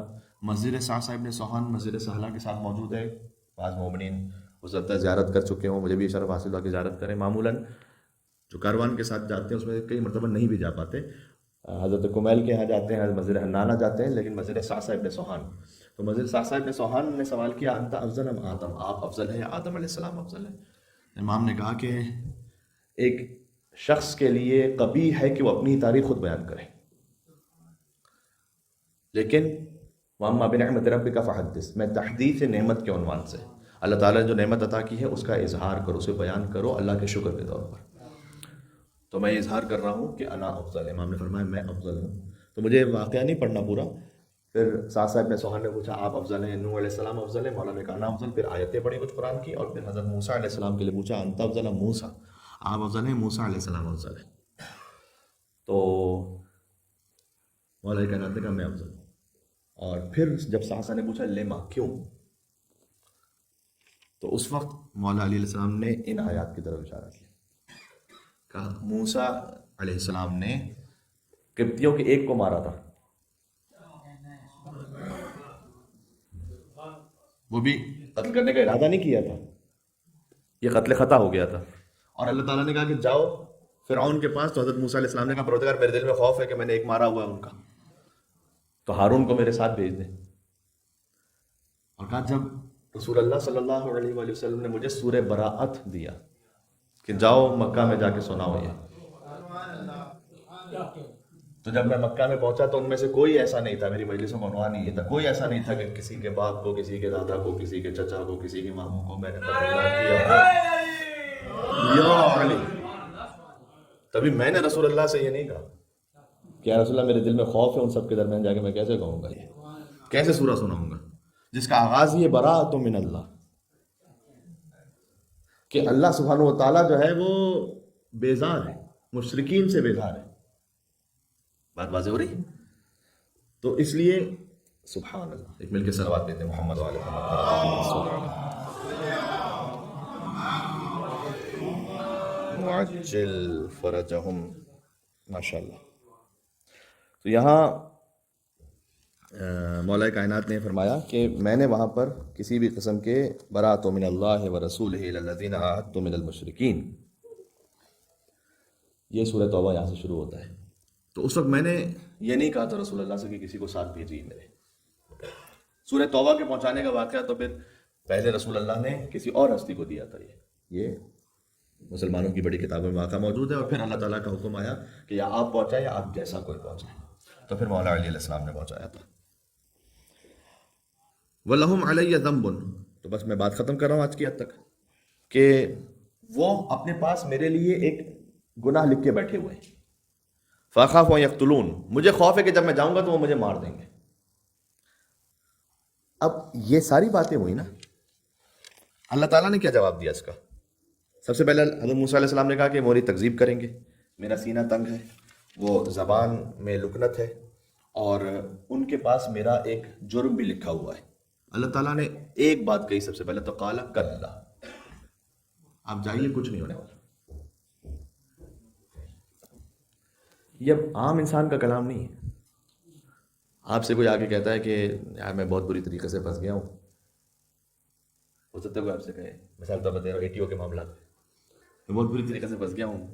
A: مسجد صعصع ابن سوہان مسجد سہلہ کے ساتھ موجود ہے، بعض مومنین ہو سکتا ہے زیارت کر چکے ہوں، مجھے بھی شرف حاصل ہوا کہ زیارت کریں۔ معمولاً جو کاروان کے ساتھ جاتے ہیں اس میں کئی مرتبہ نہیں بھی جا پاتے، حضرت کمیل کے یہاں جاتے ہیں، مسجد حنانہ جاتے ہیں، لیکن مسجد صعصع ابن سوہان، تو مسجد صعصع ابن سوہان نے سوال کیا انت افضل ام آدم، آپ افضل ہیں یا آدم علیہ السلام افضل ہے؟ امام نے کہا کہ ایک شخص کے لیے قبیح ہے کہ وہ اپنی تاریخ خود بیان کرے، لیکن وَأَمَّا بِنِعْمَةِ رَبِّكَ فَحَدِّثْ، میں تحدیث نعمت کے عنوان سے اللہ تعالیٰ نے جو نعمت عطا کی ہے اس کا اظہار کرو، اسے بیان کرو اللہ کے شکر کے طور پر۔ تو میں اظہار کر رہا ہوں کہ انا افضل، امام نے فرمایا میں افضل ہوں۔ تو مجھے واقعہ نہیں پڑھنا پورا، پھر صعصع ابن سوہان نے پوچھا آپ افضل ہیں، نوح علیہ السلام افضل ہے، مولانا نے کہا انا افضل، پھر آیتیں پڑھی کچھ قرآن کی، اور پھر حضرت موسیٰ علیہ السلام کے لیے پوچھا انت افضل ام موسیٰ، آپ افضل ہیں موسیٰ علیہ السلام افضل ہے؟ تو مولانا کائنات نے کہا میں افضل ہوں۔ اور پھر جب صعصع نے پوچھا لما، کیوں، تو اس وقت مولا علی علیہ السلام نے ان آیات کی طرف اشارہ کیا، کہا موسیٰ علیہ السلام نے قبطیوں کے ایک کو مارا تھا، وہ بھی قتل کرنے کا ارادہ نہیں کیا تھا، یہ قتل خطا ہو گیا تھا، اور اللہ تعالیٰ نے کہا کہ جاؤ فرعون کے پاس، تو حضرت موسیٰ علیہ السلام نے کہا پروردگار میرے دل میں خوف ہے کہ میں نے ایک مارا ہوا ہے ان کا، تو ہارون کو میرے ساتھ بھیج دیں۔ اور کہا جب رسول اللہ صلی اللہ علیہ وآلہ وسلم نے مجھے سورہ براءت دیا کہ جاؤ مکہ میں جا کے سناؤ یہ، تو جب میں مکہ میں پہنچا تو ان میں سے کوئی ایسا نہیں تھا، میری مجلسوں کا عنوان ہی یہ تھا، کوئی ایسا نہیں تھا کہ کسی کے باپ کو، کسی کے دادا کو، کسی کے چچا کو، کسی کے ماموں کو میں نے قتل کیا یا علی۔ تبھی میں نے رسول اللہ سے یہ نہیں کہا کہ یا رسول اللہ میرے دل میں خوف ہے، ان سب کے درمیان جا کے میں کیسے کہوں گا، یہ کیسے سورہ سناؤں گا جس کا آغاز یہ براءۃ من اللہ، کہ اللہ سبحانہ و تعالیٰ جو ہے وہ بیزار ہے، مشرکین سے بیزار ہے۔ بات واضح ہو رہی ہے؟ تو اس لیے سبحان اللہ، ایک مل کے صلوات دیتے ہیں محمد وعلی محمد وعجل فرجہم، ماشاء اللہ۔ تو یہاں مولا کائنات نے فرمایا کہ میں نے وہاں پر کسی بھی قسم کے براءۃ من اللہ ورسولہ الی الذین عاہدتم من المشرکین، یہ سورہ توبہ یہاں سے شروع ہوتا ہے۔ تو اس وقت میں نے یہ نہیں کہا تھا رسول اللہ سے کہ کسی کو ساتھ بھیجیے میرے، سورہ توبہ کے پہنچانے کا واقعہ تو پھر پہلے رسول اللہ نے کسی اور ہستی کو دیا تھا، یہ مسلمانوں کی بڑی کتابوں میں واقعہ موجود ہے، اور پھر اللہ تعالیٰ کا حکم آیا کہ یا آپ پہنچائیں یا آپ جیسا کوئی پہنچائے، تو پھر مولا علی علیہ السلام نے پہنچایا تھا۔ وَلَهُمْ عَلَيَّ ذَنْبٌ، تو بس میں بات ختم کر رہا ہوں آج کی حد تک، کہ وہ اپنے پاس میرے لیے ایک گناہ لکھ کے بیٹھے ہوئے ہیں، فَأَخَافُ أَن يَقْتُلُونِ، مجھے خوف ہے کہ جب میں جاؤں گا تو وہ مجھے مار دیں گے۔ اب یہ ساری باتیں ہوئی نا، اللہ تعالیٰ نے کیا جواب دیا اس کا؟ سب سے پہلے حضرت موسیٰ علیہ السلام نے کہا کہ موری تکذیب کریں گے، میرا سینہ تنگ ہے، وہ زبان میں لکنت ہے، اور ان کے پاس میرا ایک جرم بھی لکھا ہوا ہے۔ اللہ تعالیٰ نے ایک بات کہی سب سے پہلے، تو قال کلا، آپ جائیے کچھ نہیں ہونے والا۔ یہ اب عام انسان کا کلام نہیں ہے۔ آپ سے کوئی آ کے کہتا ہے کہ یار میں بہت بری طریقے سے پھنس گیا ہوں، ہو سکتا ہے کوئی آپ سے کہے، مثال طور پر دے رہا ہوں ATO کے معاملات میں بہت بری طریقے سے پھنس گیا ہوں،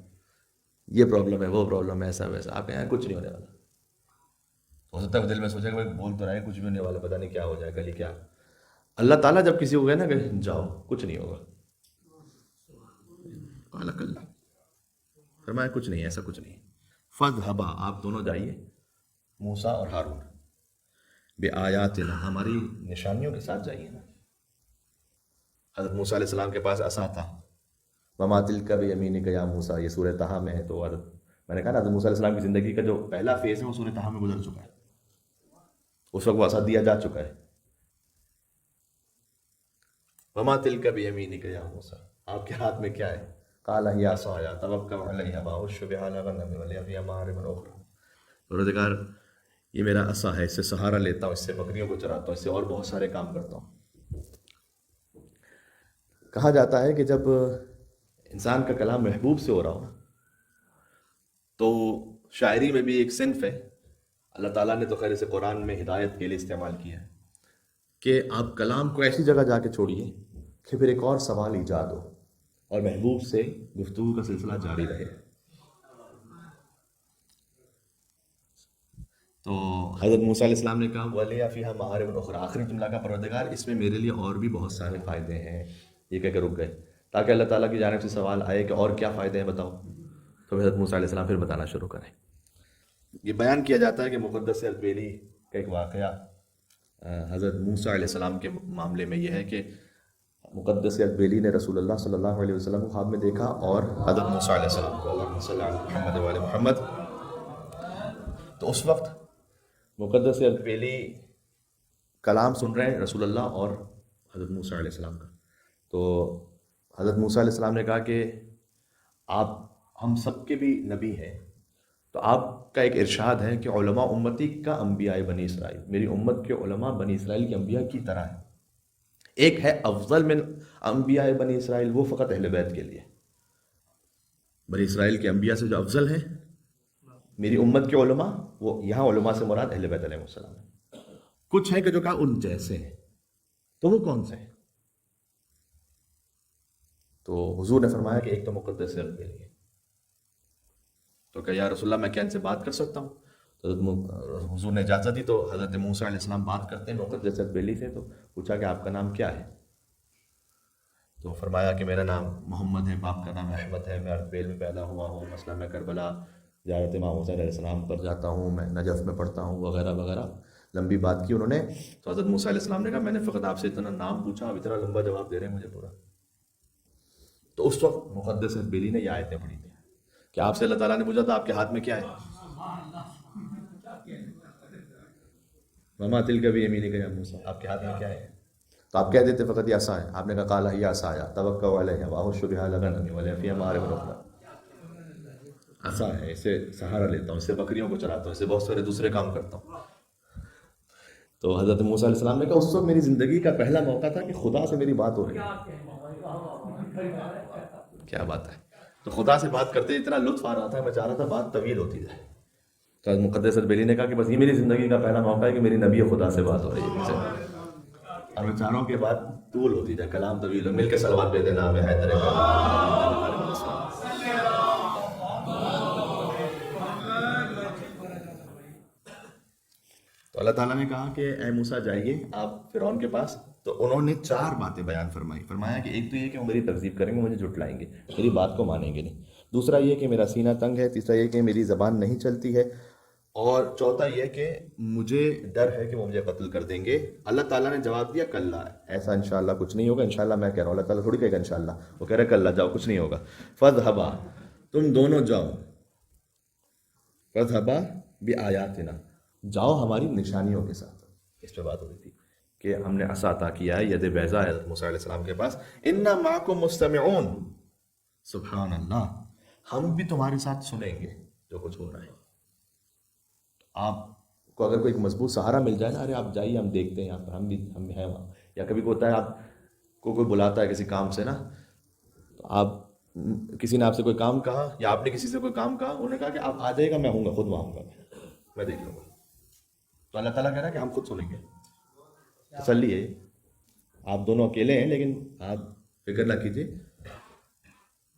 A: یہ پرابلم ہے، وہ پرابلم ہے، ایسا ویسا، آپ کہیں کچھ نہیں ہونے والا۔ ہو سکتا ہے دل میں سوچے کہ بھائی بول تو رہے ہیں کچھ بھی ہونے والا، پتہ نہیں کیا ہو جائے کل ہی کیا۔ اللہ تعالیٰ جب کسی کو کہے نا کہ جاؤ کچھ نہیں ہوگا، قال کلا، فرمایا کچھ نہیں، ایسا کچھ نہیں، فاذهبا، آپ دونوں جائیے، موسیٰ اور ہارون، بآیاتنا، ہماری نشانیوں کے ساتھ جائیے نا۔ حضرت موسیٰ علیہ السلام کے پاس عصا تھا، وما تلک بیمینک یا موسیٰ، یہ سورہ طٰہٰ میں ہے، تو میں نے کہا نا حضرت موسیٰ علیہ السلام کی زندگی کا جو پہلا فیز ہے وہ سورہ طٰہٰ میں گزر چکا ہے، اس وقت وہ عصا دیا جا چکا ہے۔ وما تلک بیمینک یا موسیٰ، آپ کے ہاتھ میں کیا ہے؟ قال هي عصاي اتوکل علیہا واہش بها علی غنمی ولی فیہا مآرب اخری. پروردگار یہ میرا عصا ہے، اس سے سہارا لیتا ہوں، اس سے بکریوں کو چراتا ہوں، اس سے اور بہت سارے کام کرتا ہوں. کہا جاتا ہے کہ جب انسان کا کلام محبوب سے ہو رہا ہو تو شاعری میں بھی ایک صنف ہے، اللہ تعالیٰ نے تو خیر اسے قرآن میں ہدایت کے لیے استعمال کیا ہے کہ آپ کلام کو ایسی جگہ جا کے چھوڑیے کہ پھر ایک اور سوال ایجاد ہو اور محبوب سے گفتگو کا سلسلہ جاری رہے. تو حضرت موسیٰ علیہ السلام نے کہا وَلِيَ فِيهَا مَآرِبُ أُخْرَىٰ، آخری جملہ کا پروردگار اس میں میرے لیے اور بھی بہت سارے فائدے ہیں. یہ کہہ کے رک گئے تاکہ اللہ تعالیٰ کی جانب سے سوال آئے کہ اور کیا فائدے ہیں بتاؤ. تو حضرت موسیٰ علیہ السلام پھر بتانا شروع کریں. یہ بیان کیا جاتا ہے کہ مقدس البیلی کا ایک واقعہ حضرت موسیٰ علیہ السلام کے معاملے میں یہ ہے کہ مقدس البیلی نے رسول اللہ صلی اللہ علیہ وسلم کو خواب میں دیکھا اور حضرت موسیٰ علیہ السلام کو، اللہم صلی علی محمد وعلی محمد. تو اس وقت مقدس البیلی کلام سن رہے ہیں رسول اللہ اور حضرت موسیٰ علیہ السلام کا. تو حضرت موسیٰ علیہ السلام نے کہا کہ آپ ہم سب کے بھی نبی ہیں، تو آپ کا ایک ارشاد ہے کہ علماء امتی کا انبیاء بنی اسرائیل، میری امت کے علماء بنی اسرائیل کے انبیاء کی طرح ہیں. ایک ہے افضل من انبیاء بنی اسرائیل، وہ فقط اہل بیت کے لیے. بنی اسرائیل کے انبیاء سے جو افضل ہیں میری امت کے علماء، وہ یہاں علماء سے مراد اہل بیت علیہ السلام ہے. کچھ ہیں کہ جو کہا ان جیسے ہیں، تو وہ کون سے ہیں؟ تو حضور نے فرمایا کہ ایک تو مقدس البیلی ہے. تو کہ یا رسول اللہ میں کیا ان سے بات کر سکتا ہوں؟ تو حضور نے اجازت دی. تو حضرت موسیٰ علیہ السلام بات کرتے ہیں مقدس البیلی سے. تو پوچھا کہ آپ کا نام کیا ہے؟ تو فرمایا کہ میرا نام محمد ہے، باپ کا نام احمد ہے، میں اربیل میں پیدا ہوا ہوں، مثلا میں کربلا زیارت امام حسین علیہ السلام پر جاتا ہوں، میں نجف میں پڑھتا ہوں، وغیرہ وغیرہ. لمبی بات کی انہوں نے. تو حضرت موسیٰ علیہ السلام نے کہا میں نے فقط آپ سے اتنا نام پوچھا، اب اتنا لمبا جواب دے رہے ہیں مجھے پورا. تو اس وقت مقدس البیلی نے یہ آیتیں پڑھی تھیں کہ آپ سے اللہ تعالیٰ نے پوچھا تھا آپ کے ہاتھ میں کیا ہے؟ وما تلک بیمینک یا موسیٰ، آپ کے ہاتھ میں کیا ہے؟ تو آپ کہہ دیتے فقط یہ عصا ہے. آپ نے کہا قال ہی عصایا اتوکل علیہا واہش بها علی غنمی ولی فیہا مآرب اخری. عصا ہے، اسے سہارا لیتا ہوں، اس سے بکریوں کو چراتا ہوں، اس سے بہت سارے دوسرے کام کرتا ہوں. تو حضرت موسیٰ علیہ السلام نے کہا اس وقت میری زندگی کا پہلا موقع تھا کہ خدا سے میری بات ہو رہی ہے. کیا بات ہے. تو خدا سے بات کرتے اتنا لطف آ رہا تھا، میں چاہ رہا تھا بات طویل ہوتی جائے. تو مقدس البیلی نے کہا کہ بس یہ میری زندگی کا پہلا موقع ہے کہ میری نبی خدا سے بات ہو رہی ہے مجھ سے، اور میں چاہ رہا ہوں کہ بات طول ہوتی جائے، کلام طویل ہو. مل کے صلوات پہ دینا ہمیں حیدر تو اللہ تعالیٰ نے کہا کہ اے موسیٰ جائیے آپ فرعون کے پاس. تو انہوں نے 4 باتیں بیان فرمایا کہ ایک تو یہ کہ وہ میری تکذیب کریں گے، مجھے جھٹلائیں گے، میری بات کو مانیں گے نہیں. دوسرا یہ کہ میرا سینہ تنگ ہے. تیسرا یہ کہ میری زبان نہیں چلتی ہے. اور چوتھا یہ کہ مجھے ڈر ہے کہ وہ مجھے قتل کر دیں گے. اللہ تعالیٰ نے جواب دیا کلّا، ایسا انشاءاللہ کچھ نہیں ہوگا. انشاءاللہ میں کہہ رہا ہوں، اللہ تعالیٰ تھوڑی کہے گا انشاءاللہ. وہ کہہ رہے کلّا جاؤ، کچھ نہیں ہوگا. فاذھبا، تم دونوں جاؤ. فاذھبا بآیاتنا، جاؤ ہماری نشانیوں کے ساتھ. اس پہ بات ہو رہی تھی کہ ہم نے عصا عطا کیا ہے، ید بیضا ہے حضرت موسیٰ علیہ السلام کے پاس. انا معکم مستمعون، سبحان اللہ، ہم بھی تمہارے ساتھ سنیں گے جو کچھ ہو رہا ہے. آپ کو اگر کوئی ایک مضبوط سہارا مل جائے نا، ارے آپ جائیے ہم دیکھتے ہیں یہاں پر، ہم ہیں وہاں. یا کبھی ہوتا ہے آپ کو کوئی بلاتا ہے کسی کام سے نا، تو آپ کسی نے آپ سے کوئی کام کہا یا آپ نے کسی سے کوئی کام کہا، انہوں نے کہا کہ آپ آ جائے گا، میں ہوں گا، خود وہاں ہوں گا، میں دیکھ لوں گا. تو اللہ تعالیٰ کہہ رہا ہے کہ ہم خود سنیں گے. تسلی ہے. آپ دونوں اکیلے ہیں لیکن آپ فکر نہ کیجیے.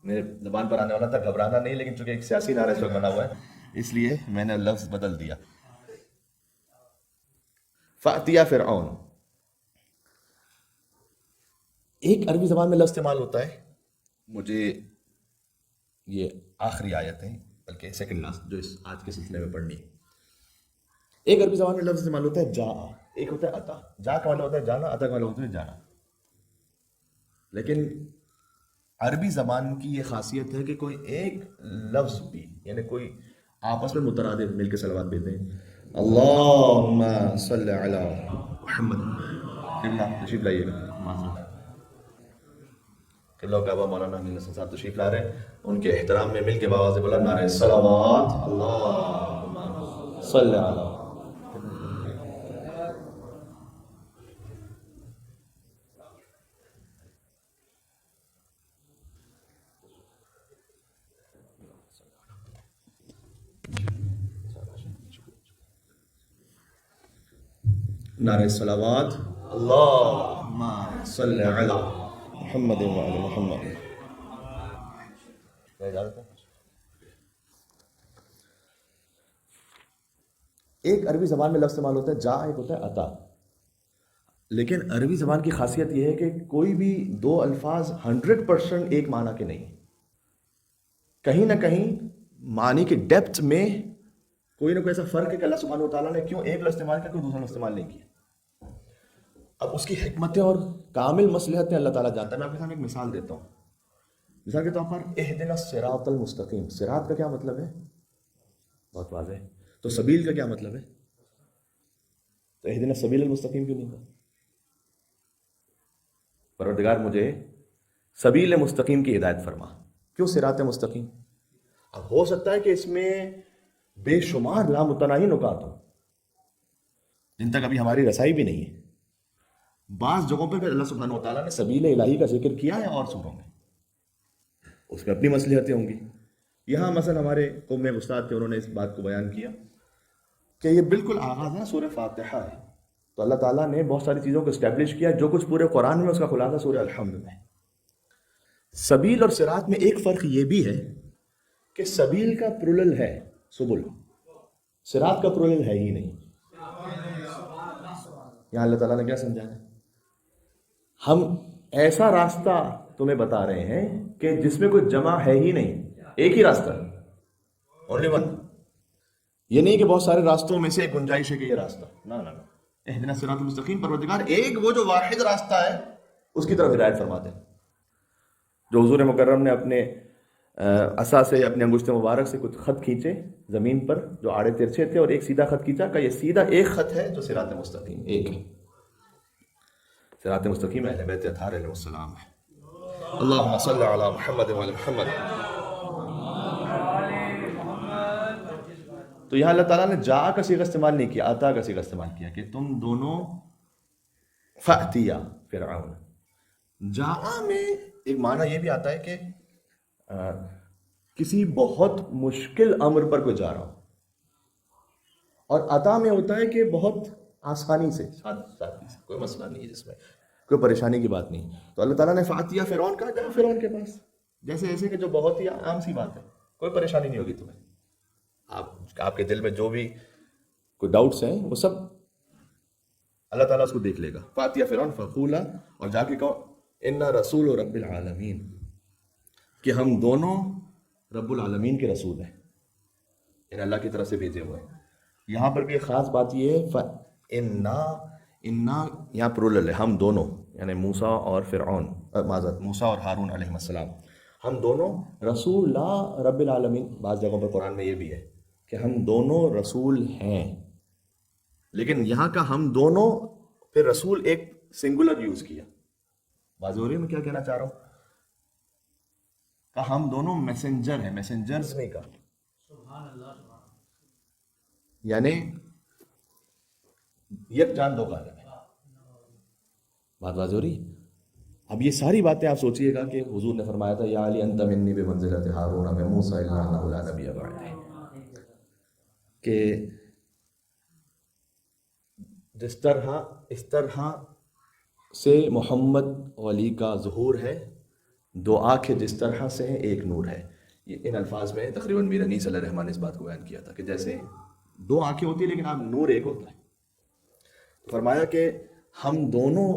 A: میرے زبان پر آنے والا تھا گھبرانا نہیں، لیکن چونکہ ایک سیاسی نعرہ اس وقت بنا ہوا ہے اس لیے میں نے لفظ بدل دیا. فَأْتِيَا فِرْعَوْنَ، ایک عربی زبان میں لفظ استعمال ہوتا ہے، مجھے یہ آخری آیت ہے بلکہ سیکنڈ لاسٹ جو اس آج کے سلسلے میں پڑھنی ہے. ایک عربی زبان میں لفظ استعمال ہوتا ہے جا، ایک ہوتا ہے عطا. جا کا مطلب ہوتا ہے جانا، عطا کا مطلب ہوتا ہے جانا. لیکن عربی زبان کی یہ خاصیت ہے کہ کوئی ایک لفظ بھی، یعنی کوئی آپس میں مترادف مل کے صلوات دیتے ہیں. اللہم صلی علی محمد. تشریف لائیے گا. قبلہ کعبہ مولانا امین حسن صاحب تشریف لا رہے ہیں، ان کے احترام میں مل کے بآواز بلند نعرہ صلوات اللہ صلی اللہ نعرہ صلوات اللہم صلی علی محمد وعلی محمد. ایک عربی زبان میں لفظ استعمال ہوتا ہے جا، ایک ہوتا ہے عطا. لیکن عربی زبان کی خاصیت یہ ہے کہ کوئی بھی دو الفاظ 100% ایک معنی کے نہیں، کہیں نہ کہیں معنی کے ڈیپتھ میں کوئی نہ کوئی ایسا فرق ہے کہ اللہ سبحانہ و تعالیٰ نے کیوں ایک لفظ استعمال کیا، کوئی دوسرا لفظ استعمال نہیں کیا. اب اس کی حکمتیں اور کامل مصلحتیں اللہ تعالیٰ جانتا ہے. میں آپ کے سامنے ایک مثال دیتا ہوں. مثال کے طور پر اہدنا الصراط المستقیم، صراط کا کیا مطلب ہے؟ بہت واضح ہے. تو سبیل کا کیا مطلب ہے؟ تو اہدنا السبیل المستقیم کیوں نہیں کہا؟ پروردگار مجھے سبیل مستقیم کی ہدایت فرما. کیوں صراط مستقیم؟ اب ہو سکتا ہے کہ اس میں بے شمار لامتناہی نکات ہوں جن تک ابھی ہماری رسائی بھی نہیں ہے. بعض جگہوں پہ اللہ سبحانہ و تعالیٰ نے سبیل الہی کا ذکر کیا ہے اور سوروں میں، اس میں اپنی مصلحتیں ہوں گی. یہاں مثلا ہمارے قوم میں استاد تھے، انہوں نے اس بات کو بیان کیا کہ یہ بالکل آغاز ہے سورہ فاتحہ ہے، تو اللہ تعالیٰ نے بہت ساری چیزوں کو اسٹیبلش کیا جو کچھ پورے قرآن میں اس کا خلاصہ سورہ الحمد میں. سبیل اور صراط میں ایک فرق یہ بھی ہے کہ سبیل کا پرولل ہے سبل، صراط کا پرولل ہے ہی نہیں. یہاں اللہ تعالیٰ نے کیا سمجھایا؟ ہم ایسا راستہ تمہیں بتا رہے ہیں کہ جس میں کوئی جمع ہے ہی نہیں، ایک ہی راستہ، اونلی ون. یہ نہیں کہ بہت سارے راستوں میں سے ایک گنجائش ہے کہ یہ راستہ، نہ اہدنا الصراط المستقیم. پروردگار ایک وہ جو واحد راستہ ہے اس کی طرف ہدایت فرماتے ہیں. جو حضور مکرم نے اپنے عصا سے، اپنے انگشت مبارک سے کچھ خط کھینچے زمین پر جو آڑے ترچھے تھے اور ایک سیدھا خط کھینچا، کہ یہ سیدھا ایک خط ہے جو صراط مستقیم ایک ہے. صراط مستقیم اہل بیت اطہار علیہ السلام ہے. اللہم صلی علی محمد وعلی محمد. تو یہاں اللہ تعالیٰ نے جا کا صیغہ استعمال نہیں کیا، عطا کا صیغہ استعمال کیا کہ تم دونوں فأتیا فرعون. جا میں ایک معنی یہ بھی آتا ہے کہ کسی بہت مشکل امر پر کوئی جا رہا ہو، اور عطا میں ہوتا ہے کہ بہت آسانی سے، سادگی سے، کوئی مسئلہ نہیں ہے جس میں کوئی پریشانی کی بات نہیں. تو اللہ تعالیٰ نے فاتیا فرعون کہا، جاؤ فرعون کے پاس، جیسے ایسے کہ جو بہت ہی عام سی بات ہے، کوئی پریشانی نہیں ہوگی تمہیں. آپ کے دل میں جو بھی کوئی ڈاؤٹس ہیں وہ سب اللہ تعالیٰ اس کو دیکھ لے گا. فاتیا فرعون فقولا، اور جا کے کہو انا رسول رب العالمین، کہ ہم دونوں رب العالمین کے رسول ہیں، یعنی اللہ کی طرف سے بھیجے ہوئے ہیں. یہاں پر بھی ایک خاص بات یہ ہے، انا یہاں پرولل ہے، ہم دونوں، یعنی موسیٰ اور فرعون، معذرت موسیٰ اور ہارون علیہ السلام، ہم دونوں رسول اللہ رب العالمین. بعض جگہوں پر قرآن میں یہ بھی ہے کہ ہم دونوں رسول ہیں، لیکن یہاں کا ہم دونوں پھر رسول ایک سنگولر یوز کیا. واضح ہو رہی ہے میں کیا کہنا چاہ رہا ہوں؟ کہ ہم دونوں میسنجر ہیں، میسنجرز نہیں کہا، یعنی یک جان دو کارن ہے. بات واضح ہو رہی ہے؟ اب یہ ساری باتیں آپ سوچئے گا کہ حضور نے فرمایا تھا یا علی انت منی بمنزلۃ ہارون من موسیٰ الا انہ لا نبی بعدہ، کہ اس طرح سے محمد علی کا ظہور ہے، دو آنکھیں جس طرح سے ہیں ایک نور ہے. یہ ان الفاظ میں تقریباً میر انیس علیہ الرحمٰن نے اس بات کو بیان کیا تھا کہ جیسے دو آنکھیں ہوتی ہیں لیکن آپ نور ایک ہوتا ہے. فرمایا کہ ہم دونوں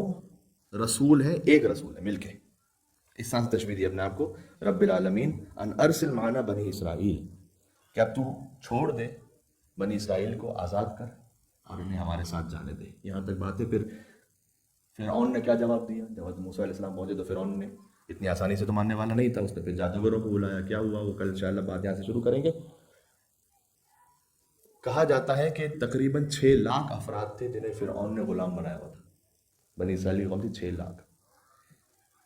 A: رسول ہیں، ایک رسول ہے مل کے. اس طرح سے تشبیہ دی اپنے آپ کو رب العالمین ان ارسل معنا بنی اسرائیل، کہ اب تو چھوڑ دے بنی اسرائیل کو، آزاد کر اور انہیں ہمارے ساتھ جانے دے. یہاں تک بات ہے. پھر فرعون نے کیا جواب دیا؟ جب حضرت موسیٰ علیہ السلام پہنچے تو فرعون نے اتنی آسانی سے تو ماننے والا نہیں تھا، اس نے پھر جادوگروں کو بلایا. کیا ہوا وہ کل انشاءاللہ بات یہاں سے شروع کریں گے. کہا جاتا ہے کہ تقریباً 6 لاکھ افراد تھے جنہیں فرعون نے غلام بنایا ہوا تھا. بنی اسرائیل کی قوم تھی 6 لاکھ.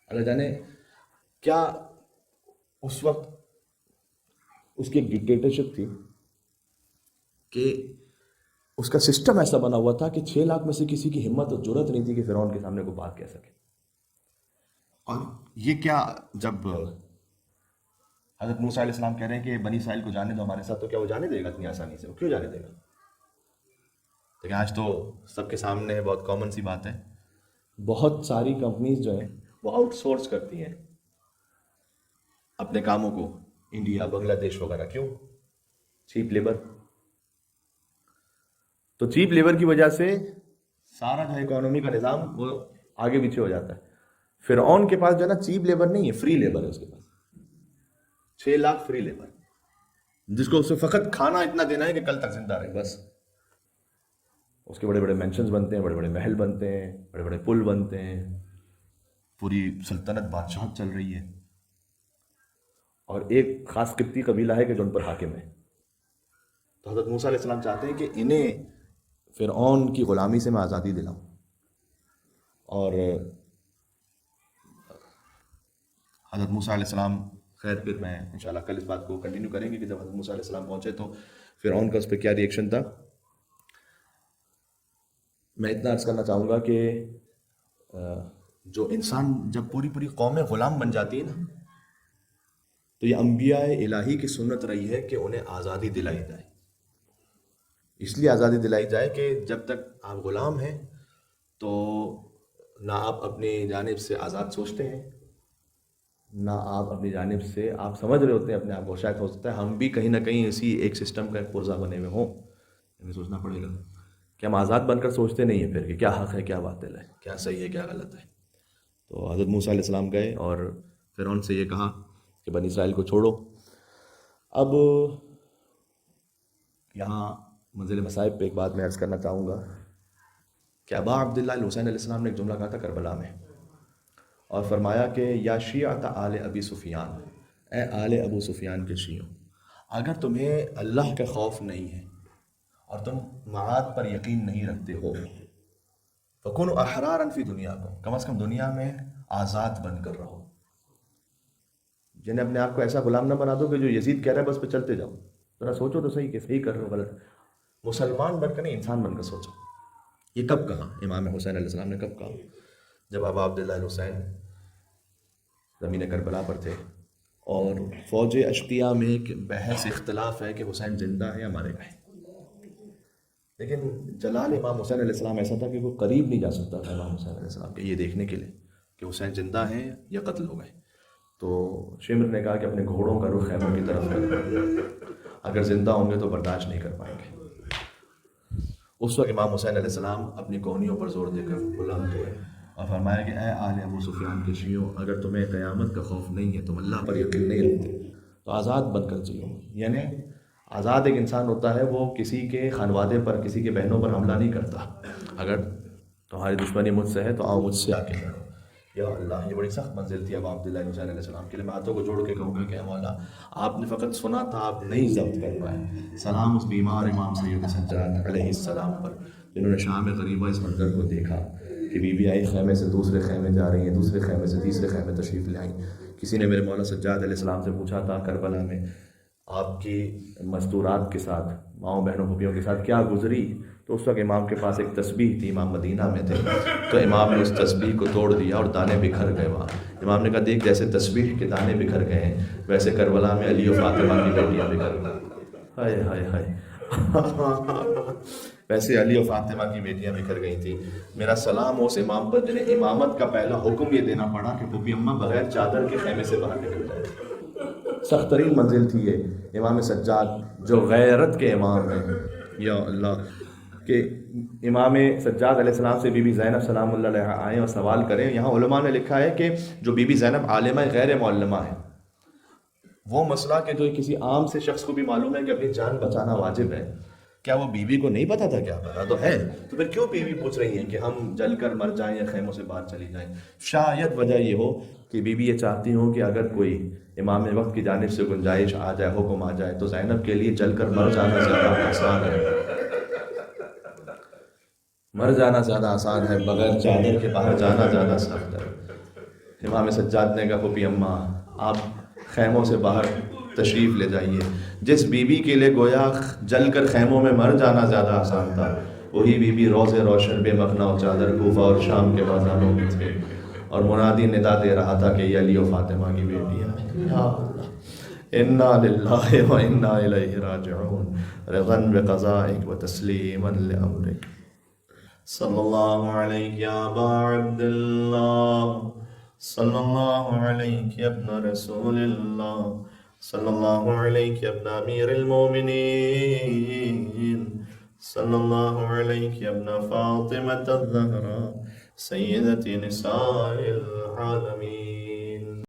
A: اللہ جانے کیا اس وقت اس کی ایک ڈکٹیٹرشپ تھی کہ اس کا سسٹم ایسا بنا ہوا تھا کہ 6 لاکھ میں سے کسی کی ہمت اور جرت نہیں تھی کہ فرعون کے سامنے کوئی بات کہہ سکے. اور یہ کیا، جب حضرت موسیٰ علیہ السلام کہہ رہے ہیں کہ بنی اسرائیل کو جانے دو ہمارے ساتھ، تو کیا وہ جانے دے گا اتنی آسانی سے؟ وہ کیوں جانے دے گا؟ لیکن آج تو سب کے سامنے بہت کامن سی بات ہے، بہت ساری کمپنیز جو ہیں وہ آؤٹ سورس کرتی ہیں اپنے کاموں کو انڈیا، بنگلہ دیش وغیرہ. کیوں؟ Cheap labour. تو چیپ لیبر کی وجہ سے سارا جو اکانومی کا نظام وہ آگے پیچھے ہو جاتا ہے. فرعون کے پاس جو ہے نا چیپ لیبر نہیں ہے، فری لیبر ہے اس کے پاس. 6 لاکھ فری لیبر جس کو اسے فقط کھانا اتنا دینا ہے کہ کل تک زندہ رہے بس. اس کے بڑے بڑے مینشنز بنتے ہیں، بڑے بڑے محل بنتے ہیں، بڑے بڑے پل بنتے ہیں، پوری سلطنت بادشاہت چل رہی ہے، اور ایک خاص قبطی قبیلہ ہے کہ جو ان پر حاکم ہے. تو حضرت موسیٰ علیہ السلام چاہتے ہیں کہ انہیں فرعون کی غلامی سے میں آزادی دلاؤں. اور حضرت موسیٰ علیہ السلام، خیر پھر میں انشاءاللہ کل اس بات کو کنٹینیو کریں گے کہ جب حضرت موسیٰ علیہ السلام پہنچے تو فرعون کا اس پہ کیا ریئیکشن تھا. میں اتنا عرض کرنا چاہوں گا کہ جو انسان جب پوری پوری قومیں غلام بن جاتی ہیں نا، تو یہ انبیاء الہی کی سنت رہی ہے کہ انہیں آزادی دلائی جائے. اس لیے آزادی دلائی جائے کہ جب تک آپ غلام ہیں تو نہ آپ اپنی جانب سے آزاد سوچتے ہیں، نہ آپ اپنی جانب سے آپ سمجھ رہے ہوتے ہیں اپنے آپ کو. شاید ہو سکتا ہے ہم بھی کہیں نہ کہیں اسی ایک سسٹم کا ایک پرزہ بنے ہوئے ہوں. ہمیں سوچنا پڑے گا کہ ہم آزاد بن کر سوچتے نہیں ہیں پھر کہ کیا حق ہے، کیا باطل ہے، کیا صحیح ہے، کیا غلط ہے. تو حضرت موسیٰ علیہ السلام گئے اور فرعون سے یہ کہا کہ بنی اسرائیل کو چھوڑو. اب یہاں منزل مصائب پہ ایک بات میں عرض کرنا چاہوں گا کہ ابا عبداللہ الحسین علیہ السلام نے ایک جملہ کہا تھا کربلا میں، اور فرمایا کہ یا شیعۃ آل ابی سفیان، اے آل ابو سفیان کے شیعوں، اگر تمہیں اللہ کا خوف نہیں ہے اور تم معاد پر یقین نہیں رکھتے ہو، فکونوا احرارا فی دنیاکم، کم از کم دنیا میں آزاد بن کر رہو. جنہیں اپنے آپ کو ایسا غلام نہ بنا دو کہ جو یزید کہہ رہا ہے بس پہ چلتے جاؤ. ذرا سوچو تو صحیح کہ صحیح کر رہے ہو غلط. مسلمان بن کر نہیں، انسان بن کر سوچو. یہ کب کہا امام حسین علیہ السلام نے؟ کب کہا؟ جب ابا عبداللہ الحسین زمین کربلا پر تھے اور فوج اشقیاء میں ایک بحث اختلاف ہے کہ حسین زندہ ہے یا مارے گئے. لیکن جلال امام حسین علیہ السلام ایسا تھا کہ وہ قریب نہیں جا سکتا تھا امام حسین علیہ السلام کے یہ دیکھنے کے لیے کہ حسین زندہ ہیں یا قتل ہو گئے. تو شمر نے کہا کہ اپنے گھوڑوں کا رخ خیموں کی طرف کریں، اگر زندہ ہوں گے تو برداشت نہیں کر پائیں گے. اس وقت امام حسین علیہ السلام اپنی کوہنیوں پر زور دے کر بلند ہوئے اور فرمایا کہ اے آل ابو سفیان کے شیعوں، اگر تمہیں قیامت کا خوف نہیں ہے، تم اللہ پر یقین نہیں رکھتے، تو آزاد بن کر جیو. یعنی آزاد ایک انسان ہوتا ہے وہ کسی کے خانوادے پر، کسی کے بہنوں پر حملہ نہیں کرتا. اگر تمہاری دشمنی مجھ سے ہے تو آؤ مجھ سے آ کے لڑو. یا اللہ، یہ بڑی سخت منزل تھی ابا عبداللہ حسین علیہ السلام کے لیے. میں ہاتھوں کو جوڑ کے کہوں گا کہ مولا، آپ نے فقط سنا تھا، آپ نہیں ضبط کر پائے. سلام اس بیمار امام سید سجاد علیہ السلام پر جنہوں نے شام غریبہ اس منظر کو دیکھا کہ بی بی آئی خیمے سے دوسرے خیمے جا رہی ہیں، دوسرے خیمے سے تیسرے خیمے تشریف لے آئیں. کسی نے میرے مولا سجاد علیہ السلام سے پوچھا تھا کربلا میں آپ کی مستورات کے ساتھ، ماؤں بہنوں پھوپھیوں کے ساتھ کیا گزری؟ تو اس وقت امام کے پاس ایک تسبیح تھی، امام مدینہ میں تھے، تو امام نے اس تسبیح کو توڑ دیا اور دانے بکھر گئے وہاں. امام نے کہا دیکھ، جیسے تسبیح کے دانے بکھر گئے ہیں ویسے کربلا میں علی و فاطمہ کی بیٹیاں بکھر گئی. ہائے ہائے ہائے ویسے علی و فاطمہ کی بیٹیاں بکھر گئی تھیں. میرا سلام اس امام پر جنہیں امامت کا پہلا حکم یہ دینا پڑا کہ پھوپھی اماں بغیر چادر کے خیمے سے باہر نکل جائے. سخت ترین منزل تھی یہ. امام سجاد جو غیرت کے امام ہیں، یا اللہ، کہ امام سجاد علیہ السلام سے بی بی زینب سلام اللہ علیہ آئیں اور سوال کریں. یہاں علماء نے لکھا ہے کہ جو بی بی زینب عالمہ غیر معلمہ ہے، وہ مسئلہ کہ جو کسی عام سے شخص کو بھی معلوم ہے کہ اپنی جان بچانا واجب ہے، کیا وہ بیوی کو نہیں پتا تھا؟ کیا پتا تو ہے. تو پھر کیوں بیوی پوچھ رہی ہیں کہ ہم جل کر مر جائیں یا خیموں سے باہر چلی جائیں؟ شاید وجہ یہ ہو کہ بیوی یہ چاہتی ہوں کہ اگر کوئی امام وقت کی جانب سے گنجائش آ جائے، حکم آ جائے، تو زینب کے لیے جل کر مر جانا زیادہ آسان ہے. مر جانا زیادہ آسان ہے، بغیر چادر کے باہر جانا زیادہ سخت ہے. امام سجاد نے کہا پھوپھی اماں آپ خیموں سے باہر تشریف لے جائیے. جس بی بی کے لیے گویا جل کر خیموں میں مر جانا زیادہ آسان تھا، وہی بی بی روز روشن بے مخنا و چادر کوفہ اور شام کے بازاروں میں تھے، اور منادی ندا دے رہا تھا کہ یہ علی و فاطمہ کی بیٹی ہے. یا اللہ، انا للہ و انا الیہ راجعون، رضا بقضائک و تسلیما لامرک. صلی اللہ علیہ یا ابا عبداللہ، صلی اللہ علیہ یا ابن رسول اللہ، صلی اللہ علیہ یا ابن امیر المومنین، صلی اللہ علیہ یا ابن فاطمة الزہرا سیدۃ نساء العالمین.